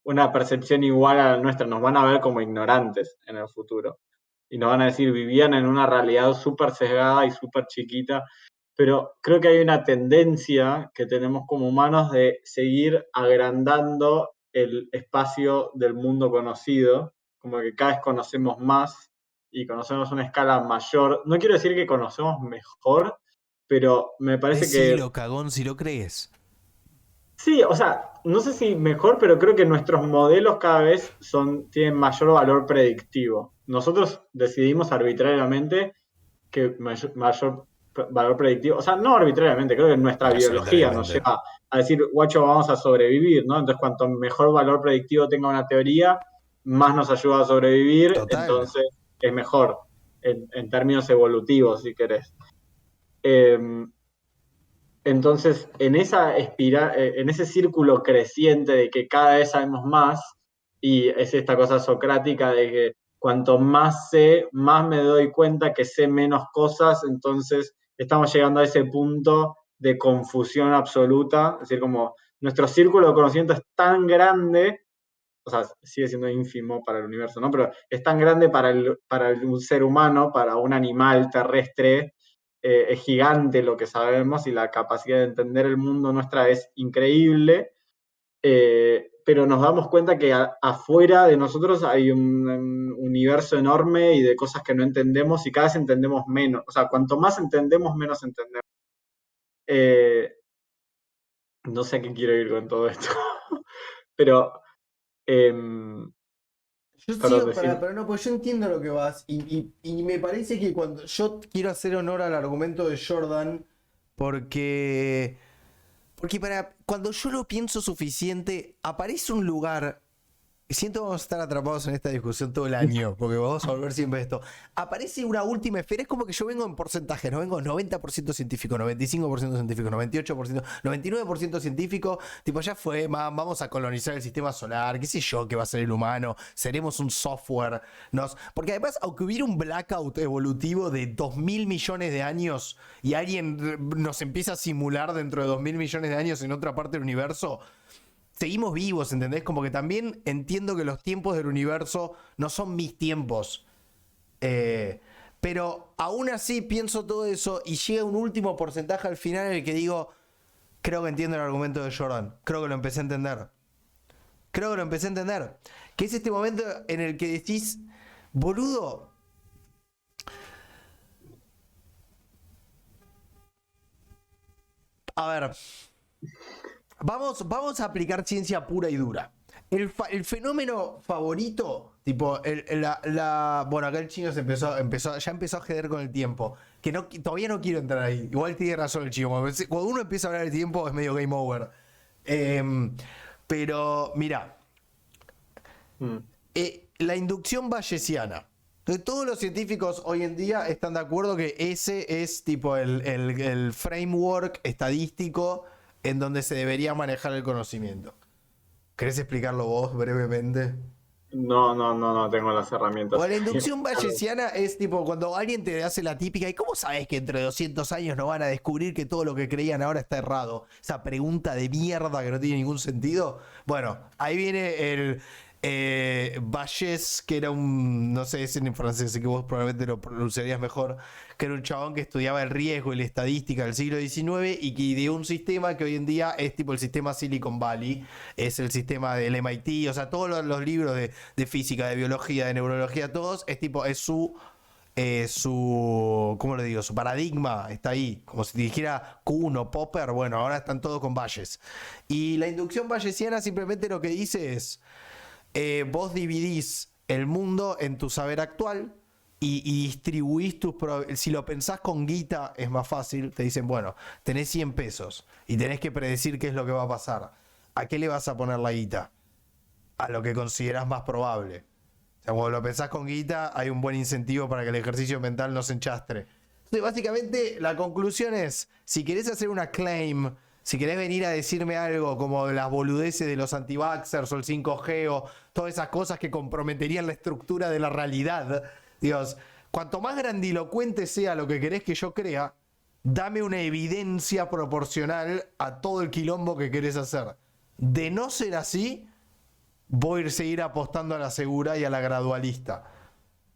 una percepción igual a la nuestra, nos van a ver como ignorantes en el futuro. Y nos van a decir, vivían en una realidad súper sesgada y súper chiquita, pero creo que hay una tendencia que tenemos como humanos de seguir agrandando el espacio del mundo conocido, como que cada vez conocemos más y conocemos una escala mayor. No quiero decir que conocemos mejor, pero me parece que Decilo, cagón, si lo crees. sí, o sea, no sé si mejor, pero creo que nuestros modelos cada vez tienen mayor valor predictivo. Nosotros decidimos arbitrariamente que mayor valor predictivo, o sea, no arbitrariamente, creo que nuestra No, biología nos solitariamente. lleva a decir, guacho, vamos a sobrevivir, ¿no? Entonces, cuanto mejor valor predictivo tenga una teoría, más nos ayuda a sobrevivir, Total. entonces es mejor en términos evolutivos, si querés. Eh, entonces, en esa espiral, en ese círculo creciente de que cada vez sabemos más, y es esta cosa socrática de que cuanto más sé, más me doy cuenta que sé menos cosas, entonces estamos llegando a ese punto de confusión absoluta, es decir, como nuestro círculo de conocimiento es tan grande, o sea, sigue siendo ínfimo para el universo, ¿no? Pero es tan grande para un ser humano, para un animal terrestre, es gigante lo que sabemos y la capacidad de entender el mundo nuestra es increíble, pero nos damos cuenta que afuera de nosotros hay un universo enorme y de cosas que no entendemos y cada vez entendemos menos. O sea, cuanto más entendemos, menos entendemos. Eh, no sé a qué quiero ir con todo esto, pero, em, Yo perdón, sigo, decime. pero no, pues yo entiendo lo que vas. Y me parece que cuando yo quiero hacer honor al argumento de Jordan, porque. Porque cuando yo lo pienso suficiente, aparece un lugar. Siento que vamos a estar atrapados en esta discusión todo el año, porque vamos a volver siempre a esto. Aparece una última esfera, es como que yo vengo en porcentaje, no vengo 90% científico, 95% científico, 98%, 99% científico, tipo ya fue, vamos a colonizar el sistema solar, qué sé yo, qué va a ser el humano, seremos un software, porque además, aunque hubiera un blackout evolutivo de 2.000 millones de años y alguien nos empieza a simular dentro de 2.000 millones de años en otra parte del universo, seguimos vivos, ¿entendés? Como que también entiendo que los tiempos del universo no son mis tiempos. Eh, pero aún así pienso todo eso y llega un último porcentaje al final en el que digo, creo que entiendo el argumento de Jordan. Creo que lo empecé a entender. Creo que lo empecé a entender. Que es este momento en el que decís, boludo, a ver, vamos a aplicar ciencia pura y dura. El fenómeno favorito, tipo, bueno, acá el chino ya empezó a joder con el tiempo. Que no, todavía no quiero entrar ahí. Igual tiene razón el chino. Cuando uno empieza a hablar del tiempo es medio game over. Pero, mira, Mm. la inducción bayesiana. Entonces, todos los científicos hoy en día están de acuerdo que ese es tipo el framework estadístico en donde se debería manejar el conocimiento. ¿Querés explicarlo vos brevemente? No, no, no, no tengo las herramientas. O la inducción bayesiana es tipo cuando alguien te hace la típica, ¿y cómo sabes que entre 200 años no van a descubrir que todo lo que creían ahora está errado? Esa pregunta de mierda que no tiene ningún sentido. Bueno, ahí viene el Bayes, que era un, no sé, es en francés, así que vos probablemente lo pronunciarías mejor, que era un chabón que estudiaba el riesgo y la estadística del siglo XIX y que ideó un sistema que hoy en día es tipo el sistema Silicon Valley, es el sistema del MIT, o sea, todos los libros de física, de biología, de neurología, todos, es tipo, es ¿cómo le digo? Su paradigma está ahí, como si te dijera Kuhn o Popper, bueno, ahora están todos con Bayes. Y la inducción bayesiana simplemente lo que dice es, vos dividís el mundo en tu saber actual y distribuís si lo pensás con guita es más fácil, te dicen, bueno, tenés 100 pesos y tenés que predecir qué es lo que va a pasar. ¿A qué le vas a poner la guita? A lo que considerás más probable. O sea, cuando lo pensás con guita, hay un buen incentivo para que el ejercicio mental no se enchastre. Entonces, básicamente, la conclusión es, si querés hacer una claim, si querés venir a decirme algo como las boludeces de los anti-vaxxers o el 5G o todas esas cosas que comprometerían la estructura de la realidad, Dios, cuanto más grandilocuente sea lo que querés que yo crea, dame una evidencia proporcional a todo el quilombo que querés hacer. De no ser así, voy a seguir apostando a la segura y a la gradualista.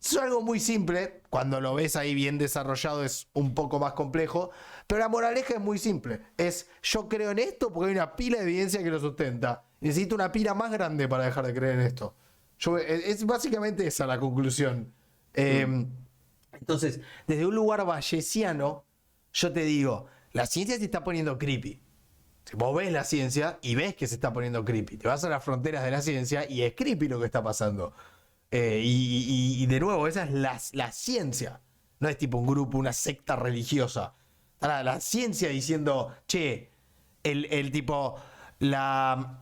Es algo muy simple, cuando lo ves ahí bien desarrollado es un poco más complejo, pero la moraleja es muy simple. Es, yo creo en esto porque hay una pila de evidencia que lo sustenta. Necesito una pila más grande para dejar de creer en esto. Es básicamente esa la conclusión. Entonces, desde un lugar bayesiano, yo te digo, la ciencia se está poniendo creepy. Si vos ves la ciencia y ves que se está poniendo creepy, te vas a las fronteras de la ciencia y es creepy lo que está pasando. Y de nuevo, esa es la ciencia. No es tipo un grupo, una secta religiosa. La ciencia diciendo, che, el tipo, la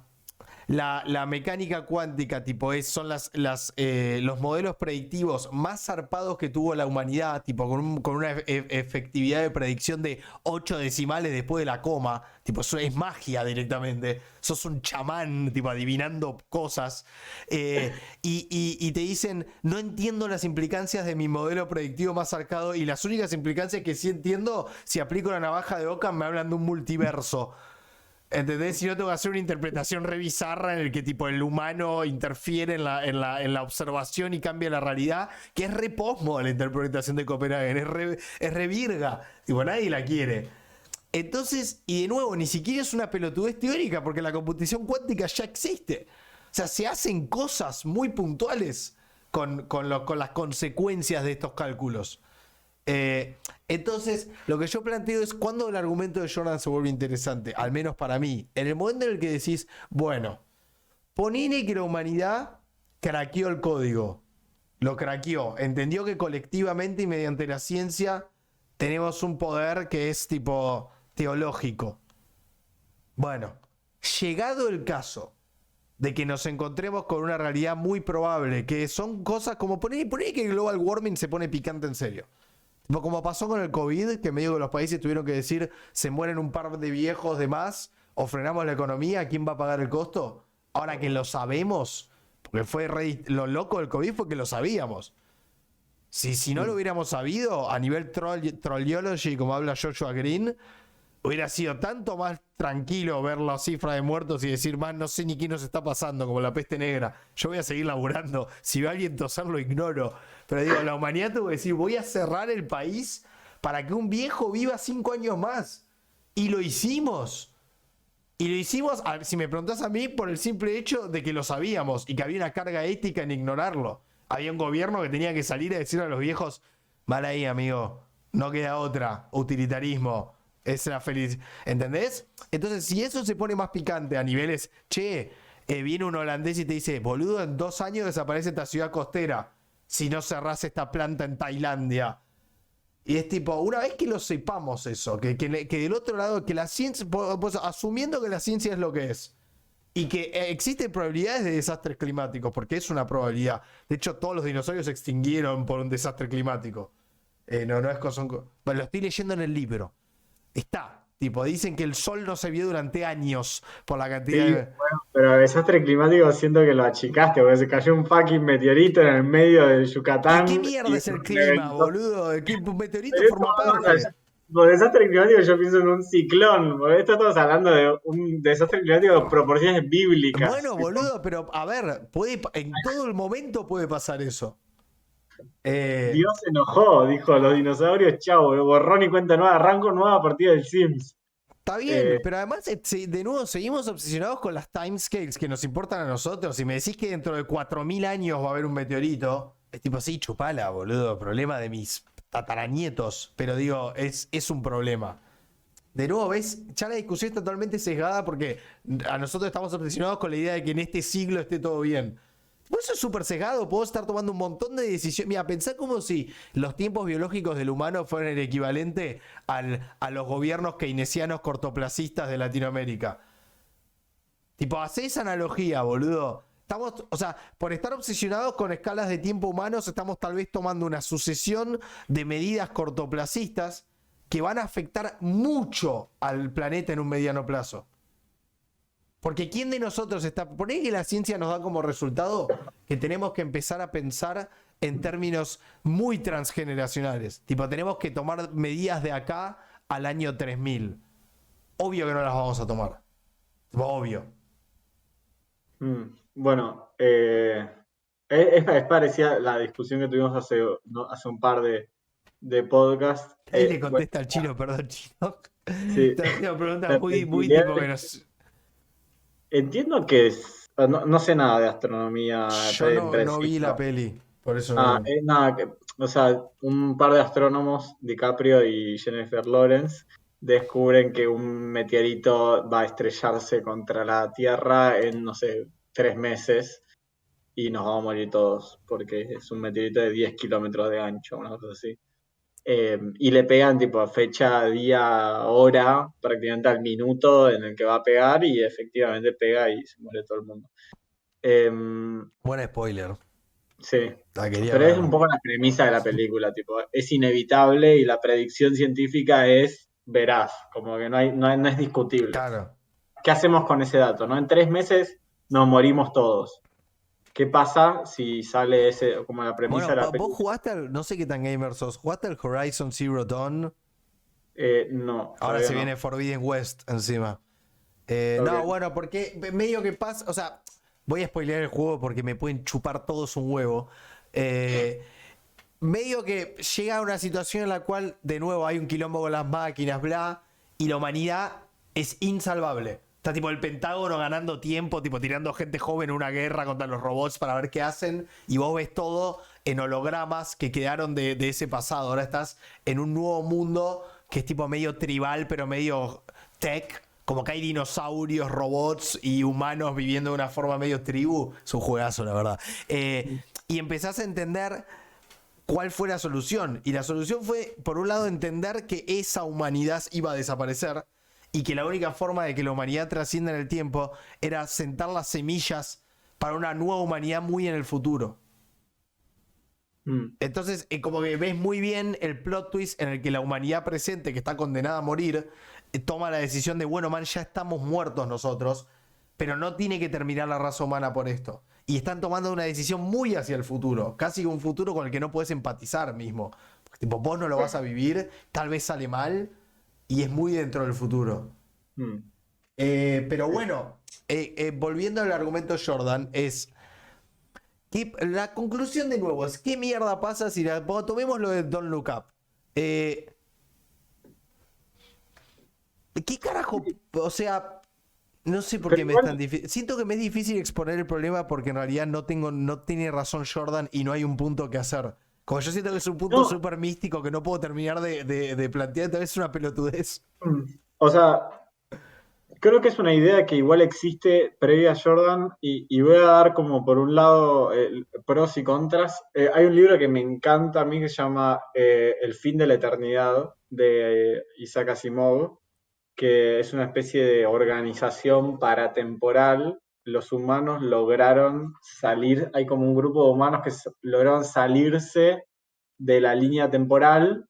mecánica cuántica, tipo, son los modelos predictivos más zarpados que tuvo la humanidad, tipo, con una efectividad de predicción de 8 decimales después de la coma. Tipo, eso es magia directamente. Sos un chamán, tipo, adivinando cosas. Y te dicen, no entiendo las implicancias de mi modelo predictivo más zarpado, y las únicas implicancias que sí entiendo, si aplico la navaja de Occam, me hablan de un multiverso. ¿Entendés? Si no, tengo que hacer una interpretación re bizarra en el que tipo el humano interfiere en la observación y cambia la realidad, que es re posmo la interpretación de Copenhagen, es re virga, tipo, nadie la quiere. Entonces, y de nuevo, ni siquiera es una pelotudez teórica, porque la computación cuántica ya existe. O sea, se hacen cosas muy puntuales con las consecuencias de estos cálculos. Entonces, lo que yo planteo es cuándo el argumento de Jordan se vuelve interesante, al menos para mí. En el momento en el que decís, bueno, ponele que la humanidad craqueó el código, lo craqueó, entendió que colectivamente y mediante la ciencia tenemos un poder que es tipo teológico. Bueno, llegado el caso de que nos encontremos con una realidad muy probable, que son cosas como poner que el global warming se pone picante en serio. Como pasó con el COVID, que medio que los países tuvieron que decir, se mueren un par de viejos de más, o frenamos la economía, ¿quién va a pagar el costo? Ahora que lo sabemos, porque lo loco del COVID fue que lo sabíamos. Si no lo hubiéramos sabido, a nivel trolleology, como habla Joshua Green, hubiera sido tanto más tranquilo ver la cifra de muertos y decir, más no sé ni qué nos está pasando, como la peste negra. Yo voy a seguir laburando. Si ve a alguien toser, lo ignoro. Pero digo, la humanidad tuvo que decir, voy a cerrar el país para que un viejo viva 5 años más. Y lo hicimos. Y lo hicimos, si me preguntás a mí, por el simple hecho de que lo sabíamos y que había una carga ética en ignorarlo. Había un gobierno que tenía que salir a decirle a los viejos, mal ahí, amigo, no queda otra, utilitarismo. Es la feliz, ¿entendés? Entonces, si eso se pone más picante a niveles, che, viene un holandés y te dice, boludo, en 2 años desaparece esta ciudad costera si no cerrás esta planta en Tailandia. Y es tipo, una vez que lo sepamos eso, que del otro lado, que la ciencia, pues, asumiendo que la ciencia es lo que es, y que existen probabilidades de desastres climáticos, porque es una probabilidad. De hecho, todos los dinosaurios se extinguieron por un desastre climático. No es cosa. Bueno, lo estoy leyendo en el libro. Está, tipo, dicen que el sol no se vio durante años por la cantidad Sí, de... bueno, pero desastre climático siento que lo achicaste, porque se cayó un fucking meteorito en el medio de ¿Y qué Yucatán mierda y es el clima, reventó. boludo? ¿Qué meteorito Pero eso forma va más parte? allá. Por desastre climático yo pienso en un ciclón, porque estamos hablando de un desastre climático de proporciones bíblicas. Bueno, Tipo, boludo, pero a ver, en todo el momento puede pasar eso. Eh, Dios se enojó, dijo los dinosaurios, chau, borrón y cuenta nueva, arranco nueva partida del Sims. Está Eh, bien, pero además, de nuevo, seguimos obsesionados con las timescales que nos importan a nosotros. Si me decís que dentro de 4000 años va a haber un meteorito, es tipo, sí, chupala, boludo, problema de mis tataranietos. Pero digo, es un problema. De nuevo, ¿ves? Ya la discusión está totalmente sesgada porque a nosotros estamos obsesionados con la idea de que en este siglo esté todo bien. Por eso es súper sesgado, puedo estar tomando un montón de decisiones. Mira, pensá como si los tiempos biológicos del humano fueran el equivalente a los gobiernos keynesianos cortoplacistas de Latinoamérica. Tipo, hacé esa analogía, boludo. Estamos, o sea, por estar obsesionados con escalas de tiempo humanos, estamos tal vez tomando una sucesión de medidas cortoplacistas que van a afectar mucho al planeta en un mediano plazo. Porque ¿quién de nosotros está...? Poné que la ciencia nos da como resultado que tenemos que empezar a pensar en términos muy transgeneracionales. Tipo, tenemos que tomar medidas de acá al año 3000. Obvio que no las vamos a tomar. Tipo, obvio. Bueno, es parecida a la discusión que tuvimos hace un par de podcasts. Ahí le Bueno, contesta al chino, perdón, chino. sí, Está haciendo preguntas la muy flexibilidad tipo que nos... entiendo que no sé nada de astronomía Yo en no vi la preciso. peli, por eso no... Nada, o sea, un par de astrónomos, DiCaprio y Jennifer Lawrence, descubren que un meteorito va a estrellarse contra la Tierra en, no sé, 3 meses y nos vamos a morir todos, porque es un meteorito de 10 kilómetros de ancho, una cosa así. Y le pegan tipo fecha, día, hora, prácticamente al minuto en el que va a pegar y efectivamente pega y se muere todo el mundo. Em, Buen spoiler. sí, La quería pero es ver. un poco la premisa de la película, tipo, es inevitable y la predicción científica es veraz, como que no es discutible. Claro. ¿Qué hacemos con ese dato? ¿No? En 3 meses nos morimos todos. ¿Qué pasa si sale ese, como la premisa Bueno, de la vos película? jugaste al... No sé qué tan gamer sos. ¿Jugaste al Horizon Zero Dawn? No, Ahora todavía se no. viene Forbidden West encima. No, Ok. bueno, porque medio que pasa... O sea, voy a spoilear el juego porque me pueden chupar todos un huevo. Medio que llega a una situación en la cual, de nuevo, hay un quilombo con las máquinas, bla, y la humanidad es insalvable. Está tipo el Pentágono ganando tiempo, tipo tirando gente joven en una guerra contra los robots para ver qué hacen, y vos ves todo en hologramas que quedaron de ese pasado. Ahora estás en un nuevo mundo que es tipo medio tribal, pero medio tech, como que hay dinosaurios, robots y humanos viviendo de una forma medio tribu. Es un juegazo, la verdad. Y empezás a entender cuál fue la solución. Y la solución fue, por un lado, entender que esa humanidad iba a desaparecer y que la única forma de que la humanidad trascienda en el tiempo era sentar las semillas para una nueva humanidad muy en el futuro. Mm, Entonces, como que ves muy bien el plot twist en el que la humanidad presente, que está condenada a morir, toma la decisión de, bueno, man, ya estamos muertos nosotros, pero no tiene que terminar la raza humana por esto. Y están tomando una decisión muy hacia el futuro, casi un futuro con el que no puedes empatizar mismo. Porque, tipo, vos no lo vas a vivir, tal vez sale mal, y es muy dentro del futuro. mm. Pero bueno, volviendo al argumento Jordan, es la conclusión de nuevo es, ¿qué mierda pasa si tomemos lo de Don't Look Up? ¿Qué carajo? O sea, no sé por Pero qué me es tan igual, difícil. Siento que me es difícil exponer el problema porque en realidad no tiene razón Jordan y no hay un punto que hacer. Como yo siento que es un punto no, súper místico que no puedo terminar de plantear, tal vez es una pelotudez. o sea, creo que es una idea que igual existe previa a Jordan y voy a dar como por un lado pros y contras. Hay un libro que me encanta a mí que se llama El fin de la eternidad de Isaac Asimov, que es una especie de organización paratemporal. Los humanos lograron salir, hay como un grupo de humanos que lograron salirse de la línea temporal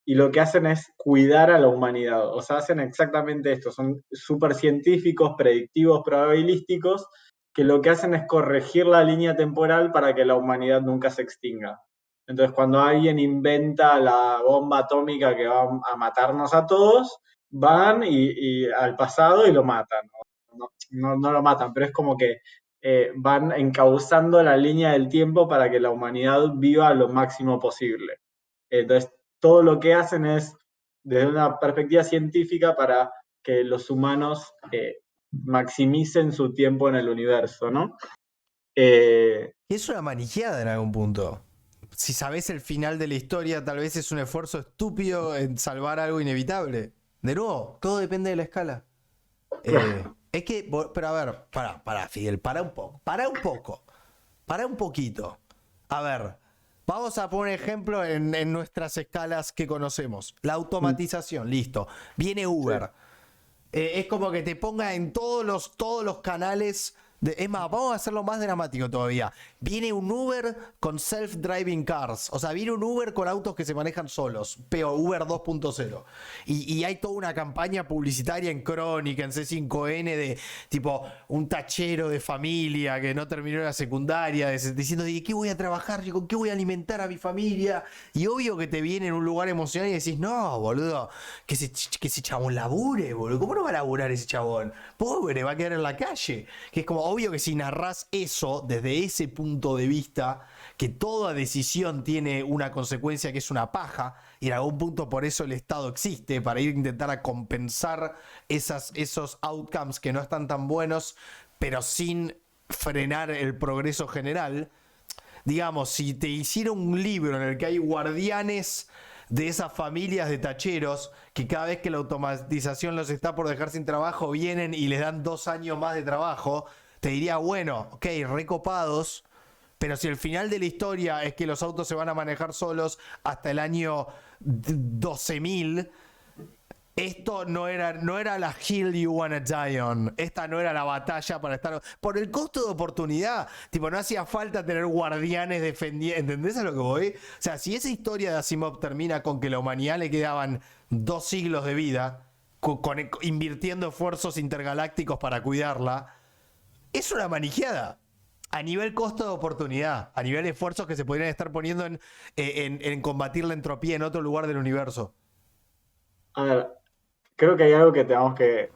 y lo que hacen es cuidar a la humanidad. O sea, hacen exactamente esto. Son súper científicos, predictivos, probabilísticos, que lo que hacen es corregir la línea temporal para que la humanidad nunca se extinga. Entonces, cuando alguien inventa la bomba atómica que va a matarnos a todos, van y al pasado y lo matan. No lo matan, pero es como que van encauzando la línea del tiempo para que la humanidad viva lo máximo posible. Entonces, todo lo que hacen es desde una perspectiva científica para que los humanos maximicen su tiempo en el universo, ¿no? Eh, Es una manijeada en algún punto. Si sabes el final de la historia, tal vez es un esfuerzo estúpido en salvar algo inevitable. De nuevo, todo depende de la escala. Es que, pero a ver, para, Fidel, para un poco. Para un poquito. A ver, vamos a poner ejemplo en nuestras escalas que conocemos. La automatización, listo. Viene Uber. Es como que te ponga en todos los canales. Es más, vamos a hacerlo más dramático todavía. Viene un Uber con self-driving cars. O sea, viene un Uber con autos que se manejan solos. Pero Uber 2.0. Y hay toda una campaña publicitaria en Crónica, en C5N, de tipo un tachero de familia que no terminó la secundaria, diciendo, ¿de qué voy a trabajar? ¿Con qué voy a alimentar a mi familia? Y obvio que te viene en un lugar emocional y decís, no, boludo, que ese chabón labure, boludo. ¿Cómo no va a laburar ese chabón? Pobre, va a quedar en la calle. Que es como obvio que si narrás eso desde ese punto de vista, que toda decisión tiene una consecuencia que es una paja, y en algún punto por eso el Estado existe, para ir a intentar a compensar esos outcomes que no están tan buenos, pero sin frenar el progreso general. Digamos, si te hicieron un libro en el que hay guardianes de esas familias de tacheros que cada vez que la automatización los está por dejar sin trabajo vienen y les dan 2 años más de trabajo, te diría, bueno, ok, recopados, pero si el final de la historia es que los autos se van a manejar solos hasta el año 12.000, esto no era la hill you wanna die on. Esta no era la batalla para estar... Por el costo de oportunidad. Tipo, no hacía falta tener guardianes defendiendo... ¿Entendés a lo que voy? O sea, si esa historia de Asimov termina con que la humanidad le quedaban 2 siglos de vida, invirtiendo esfuerzos intergalácticos para cuidarla, es una manijeada. A nivel costo de oportunidad, a nivel de esfuerzos que se podrían estar poniendo en combatir la entropía en otro lugar del universo. A ver, creo que hay algo que tenemos que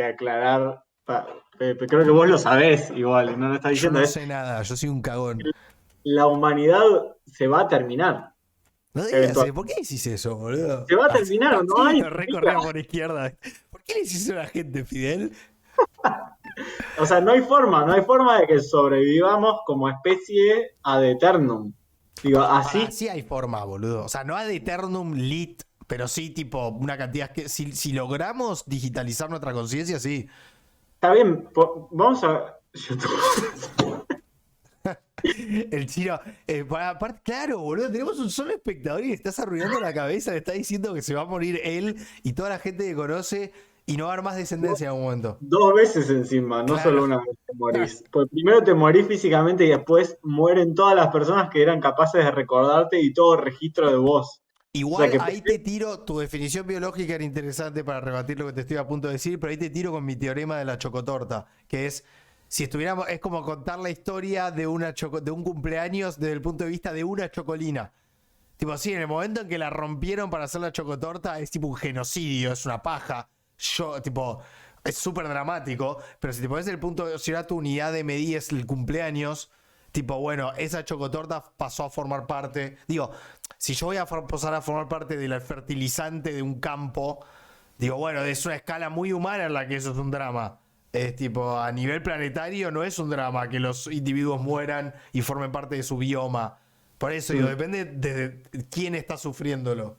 aclarar. Creo que vos lo sabés igual, no lo estás Yo diciendo. no sé nada, yo soy un cagón. La humanidad se va a terminar. No digas, ¿por qué decís eso, boludo? Se va a terminar, no hay. Lo recorrer por izquierda. ¿Por qué le decís eso a la gente, Fidel? O sea, no hay forma de que sobrevivamos como especie ad eternum. Digo, así. Sí hay forma, boludo. O sea, no ad eternum lit, pero sí, tipo, una cantidad que. Si logramos digitalizar nuestra conciencia, sí. Está bien, vamos a. El chino. Aparte, claro, boludo, tenemos un solo espectador y le estás arruinando la cabeza, le está diciendo que se va a morir él y toda la gente que conoce y no va a haber más descendencia en algún momento. 2 veces encima, no Claro. solo una vez te morís. Pues primero te morís físicamente y después mueren todas las personas que eran capaces de recordarte y todo registro de vos. Igual O sea que... ahí te tiro, tu definición biológica era interesante para rebatir lo que te estoy a punto de decir, pero ahí te tiro con mi teorema de la chocotorta, que es, si estuviéramos, es como contar la historia de un cumpleaños desde el punto de vista de una chocolina. Tipo, sí, en el momento en que la rompieron para hacer la chocotorta es tipo un genocidio, es una paja. Tipo, es súper dramático, pero si te pones el punto, si era tu unidad de medida es el cumpleaños, tipo, bueno, esa chocotorta pasó a formar parte. Digo, si yo voy a pasar a formar parte del fertilizante de un campo, digo, bueno, es una escala muy humana en la que eso es un drama. Es tipo, a nivel planetario no es un drama que los individuos mueran y formen parte de su bioma. Por eso, digo, depende de quién está sufriéndolo.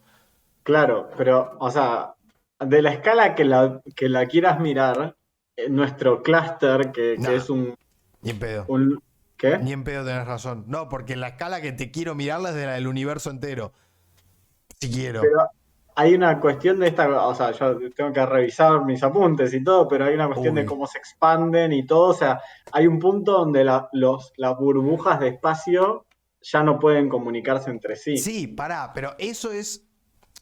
Claro, pero, o sea, de la escala que la quieras mirar, nuestro clúster, que es Ni en pedo. ¿Qué? Ni en pedo tenés razón. No, porque la escala que te quiero mirarla es de la del universo entero. Si quiero. Pero hay una cuestión de esta, o sea, yo tengo que revisar mis apuntes y todo, pero hay una cuestión de cómo se expanden y todo, o sea, hay un punto donde las burbujas de espacio ya no pueden comunicarse entre sí. Sí, pará, pero eso es,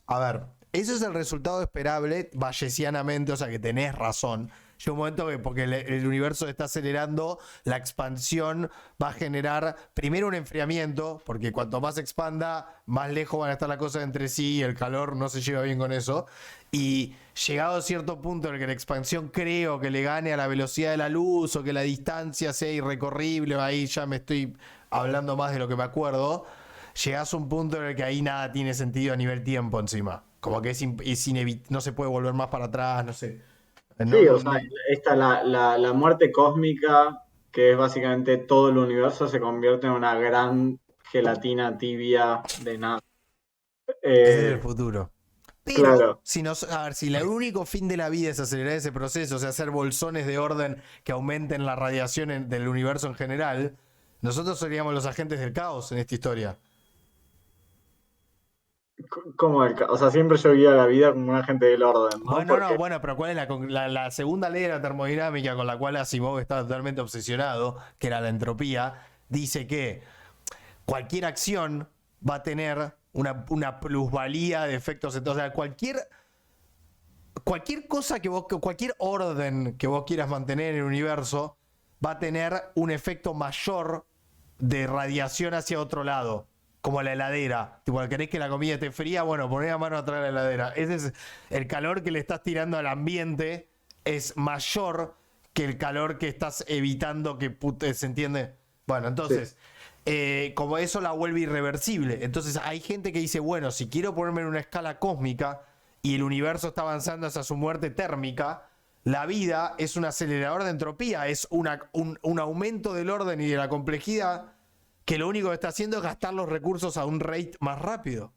a ver, eso es el resultado esperable bayesianamente, o sea que tenés razón. Llega un momento que, porque el universo está acelerando, la expansión va a generar primero un enfriamiento, porque cuanto más se expanda, más lejos van a estar las cosas entre sí y el calor no se lleva bien con eso. Y llegado a cierto punto en el que la expansión creo que le gane a la velocidad de la luz o que la distancia sea irrecorrible, ahí ya me estoy hablando más de lo que me acuerdo, llegás a un punto en el que ahí nada tiene sentido a nivel tiempo encima. Como que no se puede volver más para atrás, no sé. Sí, o sea, la muerte cósmica, que es básicamente todo el universo, se convierte en una gran gelatina tibia de nada. Es el futuro. Pero, claro. a ver, si el único fin de la vida es acelerar ese proceso, o sea, hacer bolsones de orden que aumenten la radiación del universo en general, Nosotros seríamos los agentes del caos en esta historia. Como o sea, siempre yo vivía la vida como un agente del orden, ¿no? Bueno, Porque, no, bueno, pero ¿cuál es la segunda ley de la termodinámica con la cual Asimov está totalmente obsesionado, que era la entropía? Dice que cualquier acción va a tener una plusvalía de efectos. O sea, cualquier cosa cualquier orden que vos quieras mantener en el universo va a tener un efecto mayor de radiación hacia otro lado. Como la heladera. Tipo, querés que la comida esté fría, bueno, poné la mano atrás de la heladera. Ese es el calor que le estás tirando al ambiente, es mayor que el calor que estás evitando que ¿se entiende? Bueno, entonces, como eso la vuelve irreversible. Entonces hay gente que dice, bueno, si quiero ponerme en una escala cósmica y el universo está avanzando hacia su muerte térmica, la vida es un acelerador de entropía, es un aumento del orden y de la complejidad que lo único que está haciendo es gastar los recursos a un rate más rápido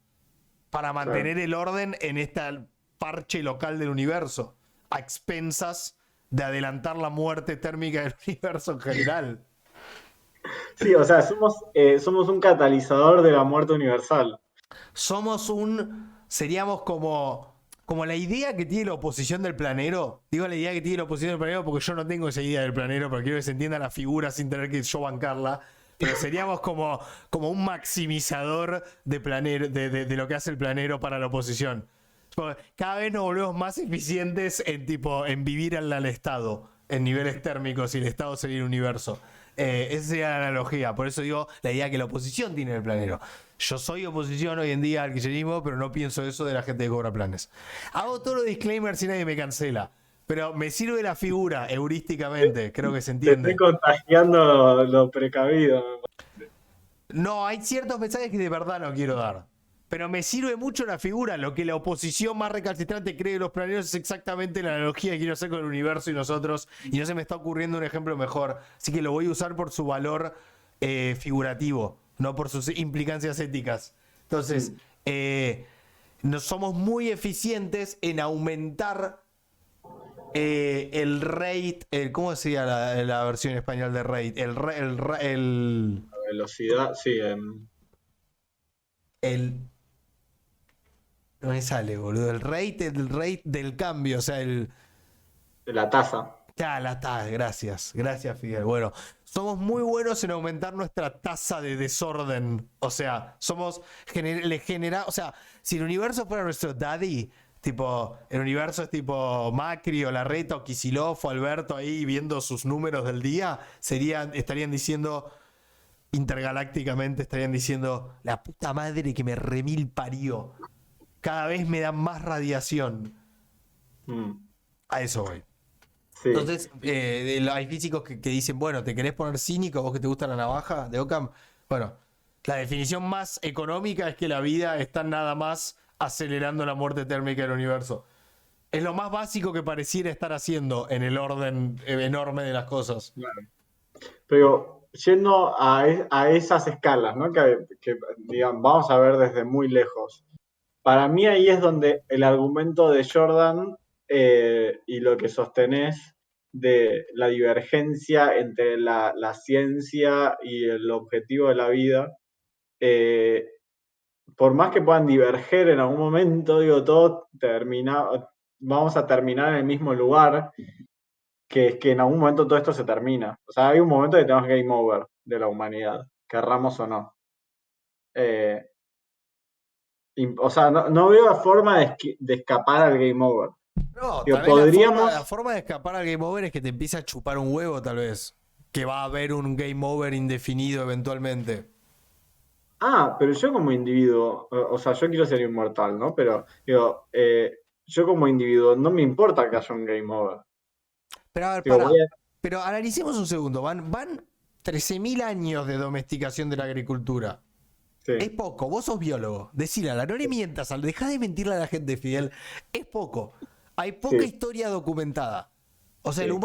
para mantener el orden en este parche local del universo, a expensas de adelantar la muerte térmica del universo en general. sí, o sea, somos un catalizador de la muerte universal. Seríamos como la idea que tiene la oposición del planero. Digo la idea que tiene la oposición del planero porque yo no tengo esa idea del planero, pero quiero que se entienda la figura sin tener que yo bancarla. Pero seríamos como un maximizador de lo que hace el planero para la oposición. Cada vez nos volvemos más eficientes en vivir al Estado, en niveles térmicos, y el Estado sería el universo. Esa sería la analogía. Por eso digo la idea que la oposición tiene del planero. Yo soy oposición hoy en día al kirchnerismo, pero no pienso eso de la gente que cobra planes. Hago todos los disclaimers y nadie me cancela. Pero me sirve la figura heurísticamente, creo que se Te entiende. estoy contagiando lo precavido. No, hay ciertos mensajes que de verdad no quiero dar. Pero me sirve mucho la figura. Lo que la oposición más recalcitrante cree de los planeros es exactamente la analogía que quiero hacer con el universo y nosotros. Y no se me está ocurriendo un ejemplo mejor. Así que lo voy a usar por su valor figurativo, no por sus implicancias éticas. Entonces, somos muy eficientes en aumentar el rate. ¿Cómo sería la versión en español de rate? La velocidad, sí. No me sale, boludo. El rate del cambio, o sea, La tasa. Gracias. Gracias, Fidel. Bueno, somos muy buenos en aumentar nuestra tasa de desorden. O sea, o sea, si el universo fuera nuestro daddy, tipo, el universo es tipo Macri o Larreta o Kicillof o Alberto ahí viendo sus números del día, estarían diciendo, intergalácticamente, estarían diciendo, la puta madre que me remil parió. Cada vez me dan más radiación. A eso voy. Sí. Entonces, hay físicos que dicen, bueno, ¿te querés poner cínico vos que te gusta la navaja de Occam? Bueno, la definición más económica es que la vida está nada más acelerando la muerte térmica del universo. Es lo más básico que pareciera estar haciendo en el orden enorme de las cosas. Claro. Pero yendo a esas escalas, ¿no? Que digamos, vamos a ver desde muy lejos. Para mí ahí es donde el argumento de Jordan y lo que sostenés de la divergencia entre la ciencia y el objetivo de la vida, por más que puedan diverger en algún momento, digo, vamos a terminar en el mismo lugar, que es que en algún momento todo esto se termina. O sea, hay un momento que tenemos game over de la humanidad, querramos o no. O sea, no veo la forma de escapar al game over. No, Digo, tal vez podríamos. la forma de escapar al game over es que te empiece a chupar un huevo, tal vez. Que va a haber un game over indefinido eventualmente. Ah, pero yo como individuo, o sea, yo quiero ser inmortal, ¿no? Pero, digo, yo como individuo no me importa que haya un game over. Pero a ver, Digo, pará. Pero analicemos un segundo. Van 13.000 años de domesticación de la agricultura. sí, Es poco. Vos sos biólogo. Decíla, no le mientas. Dejá de mentirle a la gente, Fidel. Es poco. Hay poca sí, historia documentada. O sea, sí. el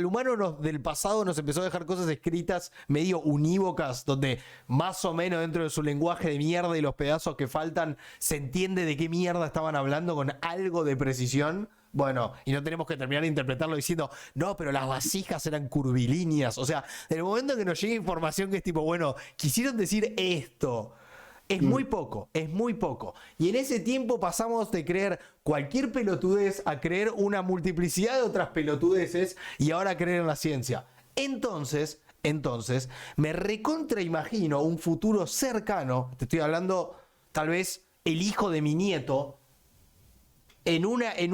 humano del pasado nos empezó a dejar cosas escritas medio unívocas, donde más o menos dentro de su lenguaje de mierda y los pedazos que faltan, se entiende de qué mierda estaban hablando con algo de precisión. Bueno, y no tenemos que terminar de interpretarlo diciendo, no, pero las vasijas eran curvilíneas. O sea, en el momento en que nos llegue información que es tipo, bueno, quisieron decir esto. Es muy poco, es muy poco. Y en ese tiempo pasamos de creer cualquier pelotudez a creer una multiplicidad de otras pelotudeces y ahora a creer en la ciencia. Entonces, me recontraimagino un futuro cercano, te estoy hablando tal vez el hijo de mi nieto, en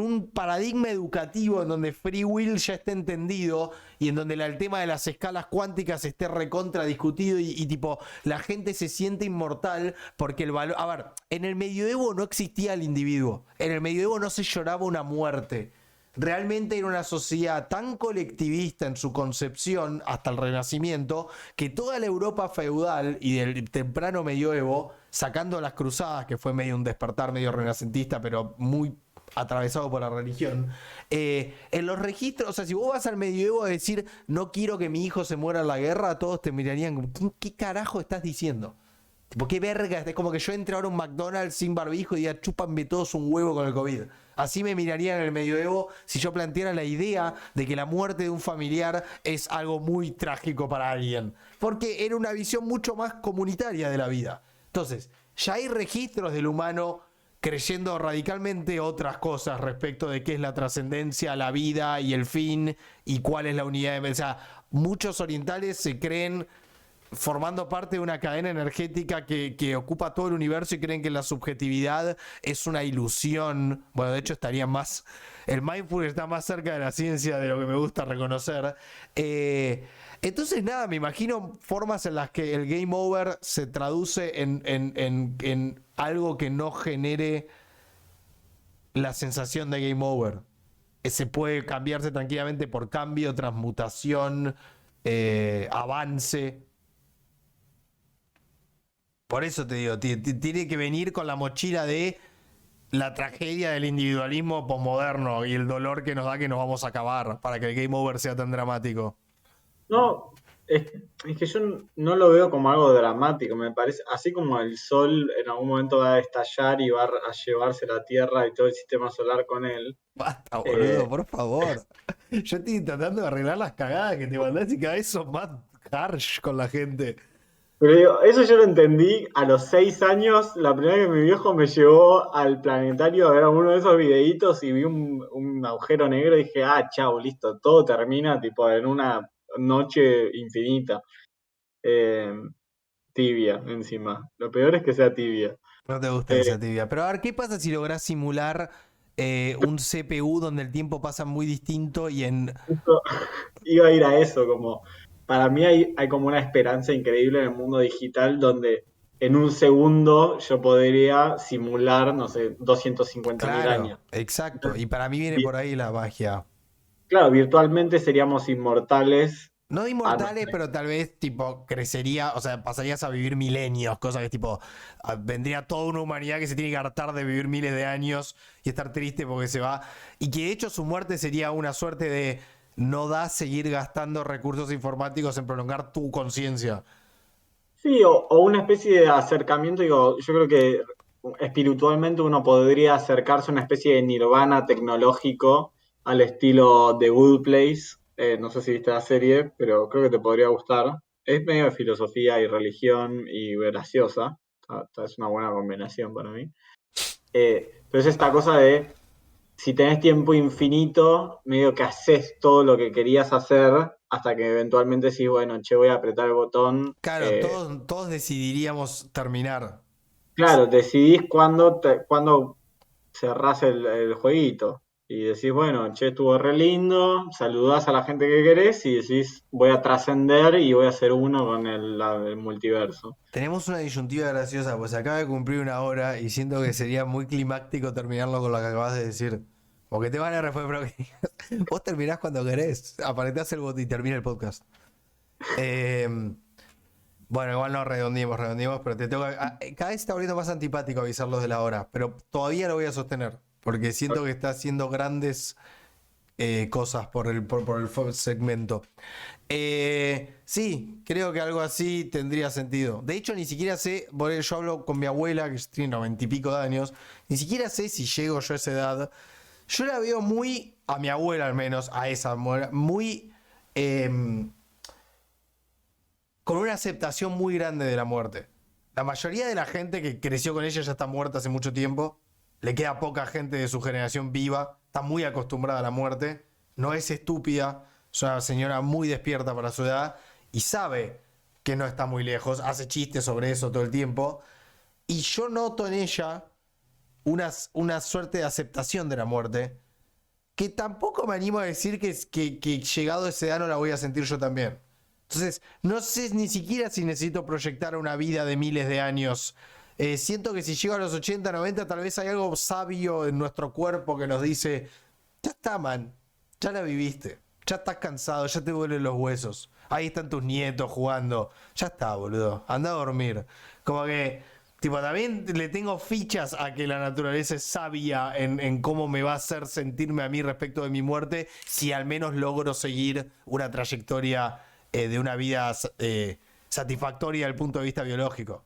un paradigma educativo en donde free will ya esté entendido y en donde el tema de las escalas cuánticas esté recontra discutido y tipo la gente se siente inmortal porque el valor... A ver, en el medioevo no existía el individuo, en el medioevo no se lloraba una muerte. Realmente era una sociedad tan colectivista en su concepción hasta el Renacimiento que toda la Europa feudal y del temprano medioevo, sacando las cruzadas, que fue medio un despertar medio renacentista, pero muy atravesado por la religión, en los registros, o sea, si vos vas al medioevo a decir no quiero que mi hijo se muera en la guerra, todos te mirarían como, ¿qué carajo estás diciendo? Tipo, qué verga, es como que yo entre ahora a un McDonald's sin barbijo y diga chúpanme todos un huevo con el COVID. Así me mirarían en el medioevo si yo planteara la idea de que la muerte de un familiar es algo muy trágico para alguien. Porque era una visión mucho más comunitaria de la vida. Entonces, ya hay registros del humano creyendo radicalmente otras cosas respecto de qué es la trascendencia, la vida y el fin y cuál es la unidad de... O sea, muchos orientales se creen formando parte de una cadena energética que ocupa todo el universo y creen que la subjetividad es una ilusión. Bueno, de hecho estaría más... El mindfulness está más cerca de la ciencia de lo que me gusta reconocer. Entonces nada, me imagino formas en las que el game over se traduce en algo que no genere la sensación de game over. Se puede cambiarse tranquilamente por cambio, transmutación, avance. Por eso te digo, tiene que venir con la mochila de la tragedia del individualismo posmoderno y el dolor que nos da que nos vamos a acabar para que el game over sea tan dramático. No, es que yo no lo veo como algo dramático, me parece, así como el sol en algún momento va a estallar y va a llevarse la Tierra y todo el sistema solar con él. Basta, boludo, eh, por favor. Yo estoy tratando de arreglar las cagadas que te mandás y cada vez sos más harsh con la gente. pero digo, eso yo lo entendí a los 6 años, la primera vez que mi viejo me llevó al planetario a ver uno de esos videitos y vi un agujero negro y dije, ah, chao, listo, todo termina tipo en una noche infinita. Eh, Tibia encima. Lo peor es que sea tibia. No te gusta Eh, esa tibia. Pero a ver, ¿qué pasa si lográs simular un CPU donde el tiempo pasa muy distinto y en... justo iba a ir a eso, como para mí hay como una esperanza increíble en el mundo digital donde en un segundo yo podría simular, no sé, 250.000 Claro, años. exacto. Entonces, Y para mí viene por ahí la magia. claro, virtualmente seríamos inmortales No a inmortales, nuestra... pero tal vez tipo crecería, o sea, pasarías a vivir milenios, cosa que tipo, vendría toda una humanidad que se tiene que hartar de vivir miles de años y estar triste porque se va. Y que de hecho su muerte sería una suerte de no da seguir gastando recursos informáticos en prolongar tu conciencia. Sí, o una especie de acercamiento, digo, yo creo que espiritualmente uno podría acercarse a una especie de nirvana tecnológico al estilo The Good Place. No sé si viste la serie, pero creo que te podría gustar. Es medio de filosofía y religión y graciosa. Es una buena combinación para mí. Pero es esta cosa de si tenés tiempo infinito, medio que haces todo lo que querías hacer hasta que eventualmente decís, bueno, che, voy a apretar el botón. Claro, todos decidiríamos terminar. Claro, decidís cuándo cerrás el jueguito. Y decís, bueno, che, estuvo re lindo, saludás a la gente que querés y decís, voy a trascender y voy a ser uno con el multiverso. Tenemos una disyuntiva graciosa, pues acaba de cumplir una hora y siento que sería muy climáctico terminarlo con lo que acabas de decir. Porque te van a responder, pero vos terminás cuando querés, apretás el botón y termina el podcast. Bueno, igual no redondeemos, pero te tengo que... Cada vez está volviendo más antipático avisarlos de la hora, pero todavía lo voy a sostener, porque siento que está haciendo grandes cosas por el segmento. Sí, creo que algo así tendría sentido. De hecho, ni siquiera sé, yo hablo con mi abuela, que tiene 90 y pico de años, ni siquiera sé si llego yo a esa edad. Yo la veo muy, a mi abuela al menos, a esa, muy... con una aceptación muy grande de la muerte. La mayoría de la gente que creció con ella ya está muerta hace mucho tiempo. Le queda poca gente de su generación viva. Está muy acostumbrada a la muerte. No es estúpida. Es una señora muy despierta para su edad. Y sabe que no está muy lejos. Hace chistes sobre eso todo el tiempo. Y yo noto en ella una suerte de aceptación de la muerte. Que tampoco me animo a decir que llegado a esa edad no la voy a sentir yo también. Entonces, no sé ni siquiera si necesito proyectar una vida de miles de años. Siento que si llego a los 80, 90, tal vez hay algo sabio en nuestro cuerpo que nos dice, ya está, man, ya la viviste, ya estás cansado, ya te duelen los huesos. Ahí están tus nietos jugando. Ya está, boludo, anda a dormir. Como que, tipo, también le tengo fichas a que la naturaleza es sabia en cómo me va a hacer sentirme a mí respecto de mi muerte, si al menos logro seguir una trayectoria de una vida satisfactoria desde el punto de vista biológico.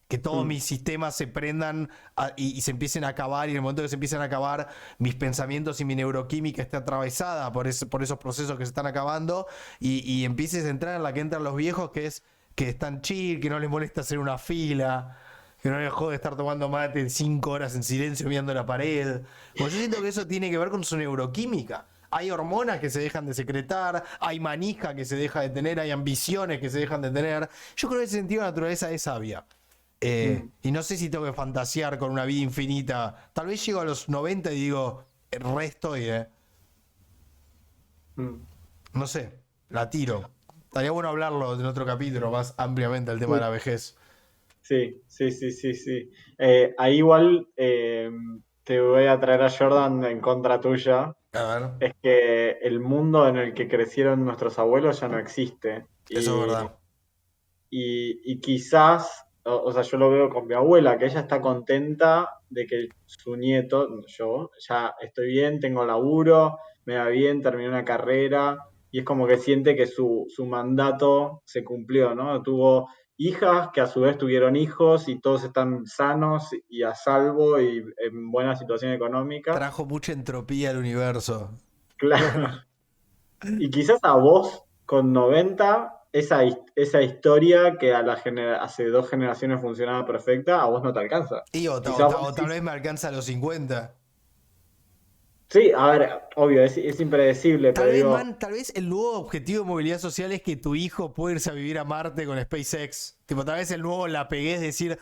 Que todos mis sistemas se prendan y se empiecen a acabar, y en el momento que se empiecen a acabar, mis pensamientos y mi neuroquímica esté atravesada por esos procesos que se están acabando, y empieces a entrar en la que entran los viejos, que es que están chill, que no les molesta hacer una fila, que no les jode estar tomando mate 5 horas en silencio mirando la pared. Pues yo siento que eso tiene que ver con su neuroquímica. Hay hormonas que se dejan de secretar, hay manija que se deja de tener, hay ambiciones que se dejan de tener. Yo creo que en ese sentido la naturaleza es sabia. Y no sé si tengo que fantasear con una vida infinita. Tal vez llego a los 90 y digo, re estoy, No sé, la tiro. Estaría bueno hablarlo en otro capítulo más ampliamente, el tema de la vejez. Sí, sí, sí, sí, sí. Ahí igual te voy a traer a Jordan en contra tuya. A ver, Es que el mundo en el que crecieron nuestros abuelos ya no existe. eso es verdad. Y quizás, o sea, yo lo veo con mi abuela, que ella está contenta de que su nieto, yo, ya estoy bien, tengo laburo, me va bien, terminé una carrera, y es como que siente que su mandato se cumplió, ¿no? Tuvo hijas que a su vez tuvieron hijos y todos están sanos y a salvo y en buena situación económica. Trajo mucha entropía al universo. Claro. Y quizás a vos, con 90 esa historia que hace 2 generaciones funcionaba perfecta, a vos no te alcanza. Y Quizás vos o tal decís, vez me alcanza a los 50. sí, a ver, obvio, es impredecible, pero digo, Tal vez el nuevo objetivo de movilidad social es que tu hijo pueda irse a vivir a Marte con SpaceX. Tipo, tal vez el nuevo la pegué es decir,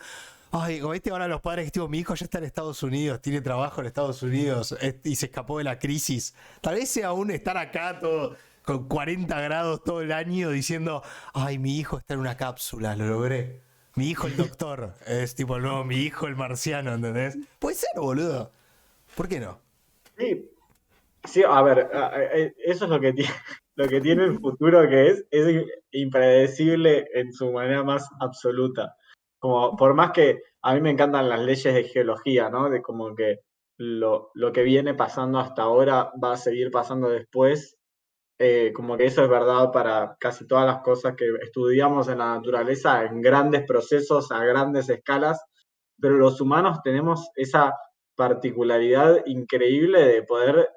ay, como viste ahora los padres que tipo, mi hijo ya está en Estados Unidos, tiene trabajo en Estados Unidos y se escapó de la crisis. Tal vez sea aún estar acá todo con 40 grados todo el año diciendo, ay, mi hijo está en una cápsula, lo logré. Mi hijo el doctor. Es tipo, no, mi hijo el marciano, ¿entendés? Puede ser, boludo. ¿Por qué no? sí, sí, a ver, eso es lo que tiene, lo que tiene el futuro, que es impredecible en su manera más absoluta. Como, por más que a mí me encantan las leyes de geología, ¿no? De como que lo que viene pasando hasta ahora va a seguir pasando después. Como que eso es verdad para casi todas las cosas que estudiamos en la naturaleza, en grandes procesos, a grandes escalas, pero los humanos tenemos esa particularidad increíble de poder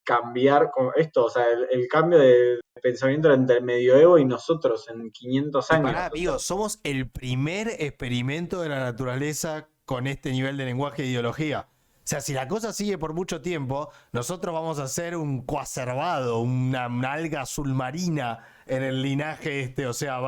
cambiar con esto, o sea, el cambio de pensamiento entre el medioevo y nosotros en 500 Y años. pará, amigo, somos el primer experimento de la naturaleza con este nivel de lenguaje e ideología. O sea, si la cosa sigue por mucho tiempo, nosotros vamos a ser un coacervado, una alga azul marina en el linaje este. O sea,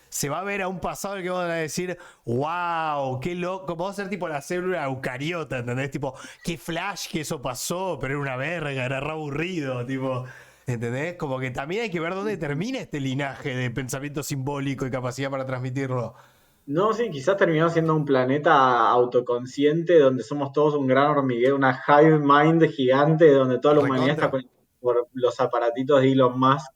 se va a ver a un pasado el que van a decir, wow, qué loco. Vamos a ser tipo la célula eucariota, ¿entendés? Tipo, qué flash que eso pasó, pero era una verga, era re aburrido, tipo. ¿Entendés? Como que también hay que ver dónde termina este linaje de pensamiento simbólico y capacidad para transmitirlo. No, sí, quizás terminó siendo un planeta autoconsciente donde somos todos un gran hormiguero, una hive mind gigante donde toda la humanidad está Recontra. conectada por los aparatitos de Elon Musk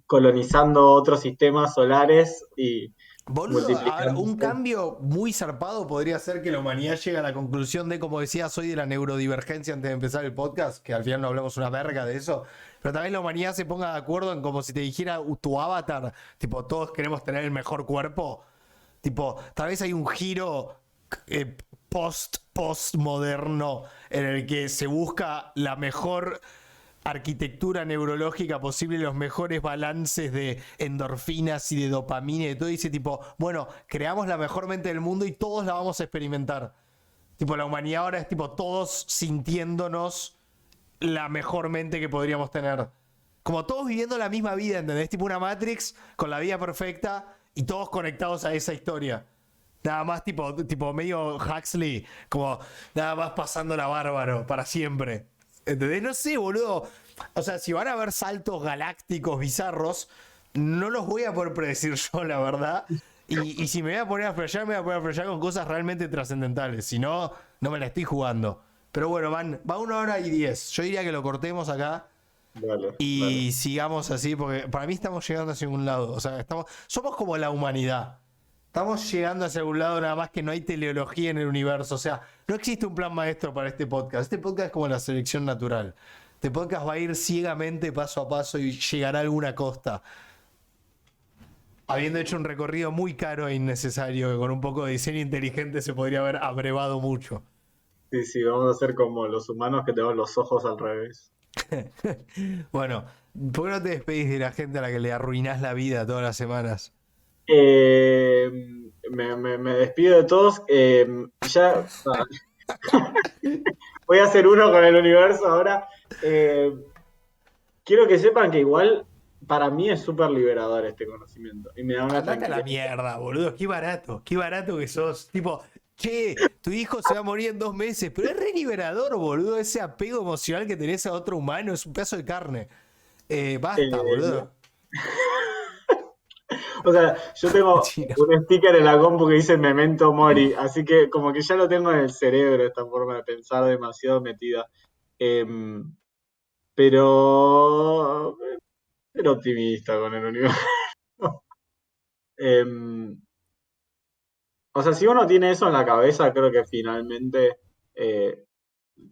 colonizando otros sistemas solares y Boludo, a ver, un multiplicándose. cambio muy zarpado podría ser que la humanidad llegue a la conclusión de, como decía, soy de la neurodivergencia antes de empezar el podcast, que al final no hablamos una verga de eso, pero también la humanidad se ponga de acuerdo en como si te dijera tu avatar, tipo, todos queremos tener el mejor cuerpo, tipo, tal vez hay un giro postmoderno en el que se busca la mejor arquitectura neurológica posible, los mejores balances de endorfinas y de dopamina y de todo, y dice tipo, bueno, creamos la mejor mente del mundo y todos la vamos a experimentar. Tipo, la humanidad ahora es tipo todos sintiéndonos la mejor mente que podríamos tener. Como todos viviendo la misma vida, ¿entendés? Tipo una Matrix con la vida perfecta y todos conectados a esa historia. Nada más tipo medio Huxley, como nada más pasándola bárbaro para siempre. ¿Entendés? No sé, boludo. O sea, si van a haber saltos galácticos bizarros, no los voy a poder predecir yo, la verdad. Y si me voy a poner a flashear, me voy a poner a flashear con cosas realmente trascendentales. Si no, no me la estoy jugando. Pero bueno, va 1 hora y 10. Yo diría que lo cortemos acá. Vale, Y sigamos así, porque para mí estamos llegando hacia un lado. O sea, somos como la humanidad. Estamos llegando hacia algún lado, nada más que no hay teleología en el universo. O sea, no existe un plan maestro para este podcast. Este podcast es como la selección natural. Este podcast va a ir ciegamente, paso a paso, y llegará a alguna costa. Habiendo hecho un recorrido muy caro e innecesario, que con un poco de diseño inteligente se podría haber abrevado mucho. Sí, vamos a ser como los humanos que tenemos los ojos al revés. Bueno, ¿por qué no te despedís de la gente a la que le arruinás la vida todas las semanas? Me despido de todos. Voy a hacer uno con el universo ahora. Quiero que sepan que igual para mí es súper liberador este conocimiento. Y me da una Andate a la tranquilidad. mierda, boludo. Qué barato que sos. Tipo, che, tu hijo se va a morir en 2 meses, pero es re liberador, boludo. Ese apego emocional que tenés a otro humano es un pedazo de carne. Basta, No. boludo. O sea, yo tengo Chino. un sticker en la compu que dice Memento Mori, así que como que ya lo tengo en el cerebro esta forma de pensar demasiado metida. Em, pero ser optimista con el universo. Em, o sea, si uno tiene eso en la cabeza, creo que finalmente eh,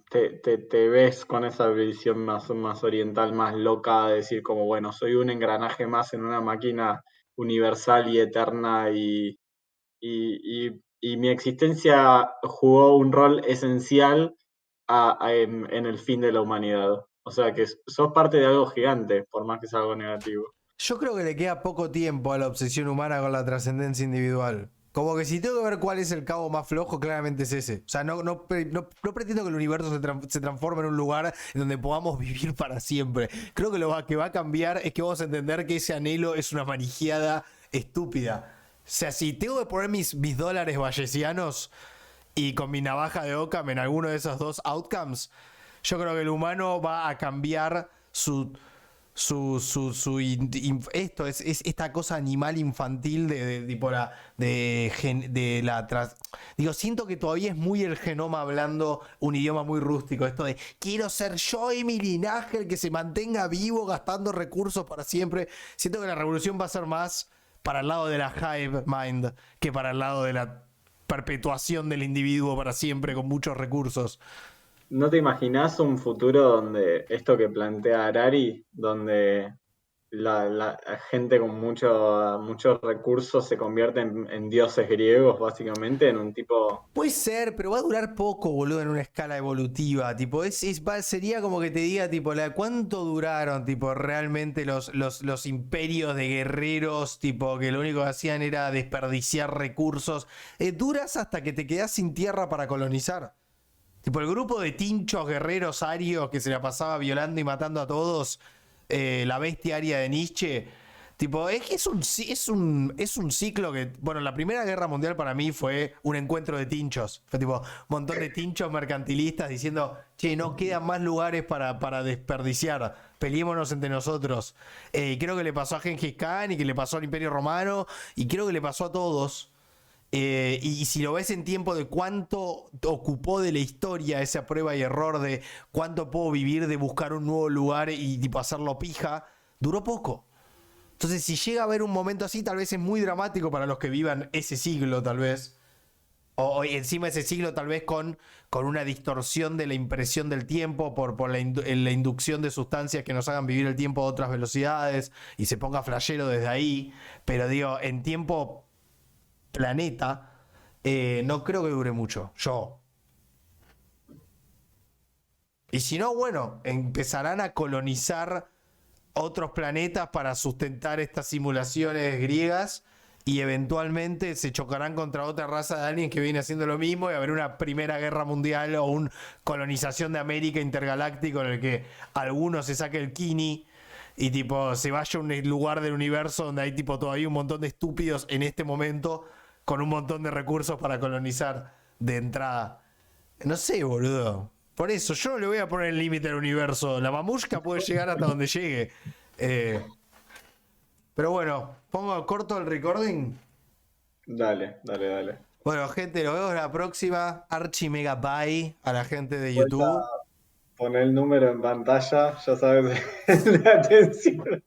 te ves con esa visión más oriental, más loca, de decir como, bueno, soy un engranaje más en una máquina universal y eterna y mi existencia jugó un rol esencial en el fin de la humanidad. O sea que sos parte de algo gigante, por más que sea algo negativo. Yo creo que le queda poco tiempo a la obsesión humana con la trascendencia individual. Como que si tengo que ver cuál es el cabo más flojo, claramente es ese. O sea, no pretendo que el universo se transforme en un lugar en donde podamos vivir para siempre. Creo que que va a cambiar es que vamos a entender que ese anhelo es una manijeada estúpida. O sea, si tengo que poner mis dólares bayesianos y con mi navaja de Occam en alguno de esos dos outcomes, yo creo que el humano va a cambiar esto es esta cosa animal infantil tipo digo, siento que todavía es muy el genoma hablando un idioma muy rústico, esto de quiero ser yo y mi linaje el que se mantenga vivo gastando recursos para siempre. Siento que la revolución va a ser más para el lado de la hive mind que para el lado de la perpetuación del individuo para siempre con muchos recursos. ¿No te imaginás un futuro donde esto que plantea Harari, donde la gente con muchos recursos se convierte en dioses griegos, básicamente, en un tipo... Puede ser, pero va a durar poco, boludo, en una escala evolutiva. Tipo, sería como que te diga, tipo, ¿cuánto duraron, tipo, realmente los imperios de guerreros, tipo, que lo único que hacían era desperdiciar recursos? Duras hasta que te quedás sin tierra para colonizar. Tipo, el grupo de tinchos guerreros arios que se la pasaba violando y matando a todos, la bestia aria de Nietzsche. Tipo, es que es un ciclo que. Bueno, la Primera Guerra Mundial para mí fue un encuentro de tinchos. Fue tipo, un montón de tinchos mercantilistas diciendo, che, no quedan más lugares para desperdiciar. Peleémonos entre nosotros. Creo que le pasó a Gengis Khan y que le pasó al Imperio Romano y creo que le pasó a todos. Y si lo ves en tiempo de cuánto ocupó de la historia esa prueba y error de cuánto puedo vivir de buscar un nuevo lugar y tipo hacerlo pija, duró poco. Entonces si llega a haber un momento así, tal vez es muy dramático para los que vivan ese siglo, tal vez. O encima ese siglo tal vez con una distorsión de la impresión del tiempo por la inducción de sustancias que nos hagan vivir el tiempo a otras velocidades y se ponga flashero desde ahí. Pero digo, en tiempo planeta, No creo que dure mucho. Yo. Y si no, bueno, empezarán a colonizar otros planetas para sustentar estas simulaciones griegas y eventualmente se chocarán contra otra raza de aliens que viene haciendo lo mismo y habrá una primera guerra mundial o una colonización de América intergaláctico en el que alguno se saque el kini y tipo se vaya a un lugar del universo donde hay tipo todavía un montón de estúpidos en este momento con un montón de recursos para colonizar de entrada. No sé, boludo. Por eso, yo no le voy a poner el límite al universo. La mamushka puede llegar hasta donde llegue. Pero bueno, pongo corto el recording. Dale, dale, dale. Bueno, gente, nos vemos la próxima. Archi mega bye a la gente de Vuelta, YouTube. poner el número en pantalla, ya sabes la atención.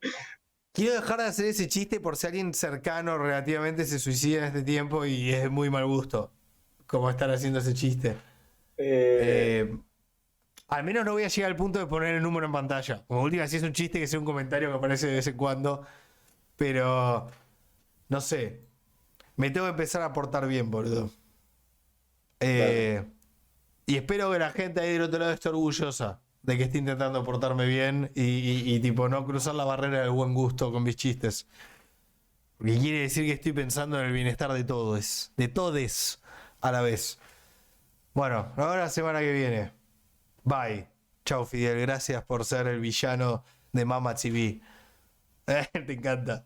Quiero dejar de hacer ese chiste por si alguien cercano relativamente se suicida en este tiempo y es muy mal gusto. Como estar haciendo ese chiste. Al menos no voy a llegar al punto de poner el número en pantalla. Como última, si es un chiste, que sea un comentario que aparece de vez en cuando. Pero, no sé. Me tengo que empezar a portar bien, boludo. Y espero que la gente ahí del otro lado esté orgullosa de que esté intentando portarme bien y tipo no cruzar la barrera del buen gusto con mis chistes. Porque quiere decir que estoy pensando en el bienestar de todos. De todes a la vez. Bueno, nos vemos la semana que viene. Bye. Chau, Fidel. Gracias por ser el villano de Mama TV. Te encanta.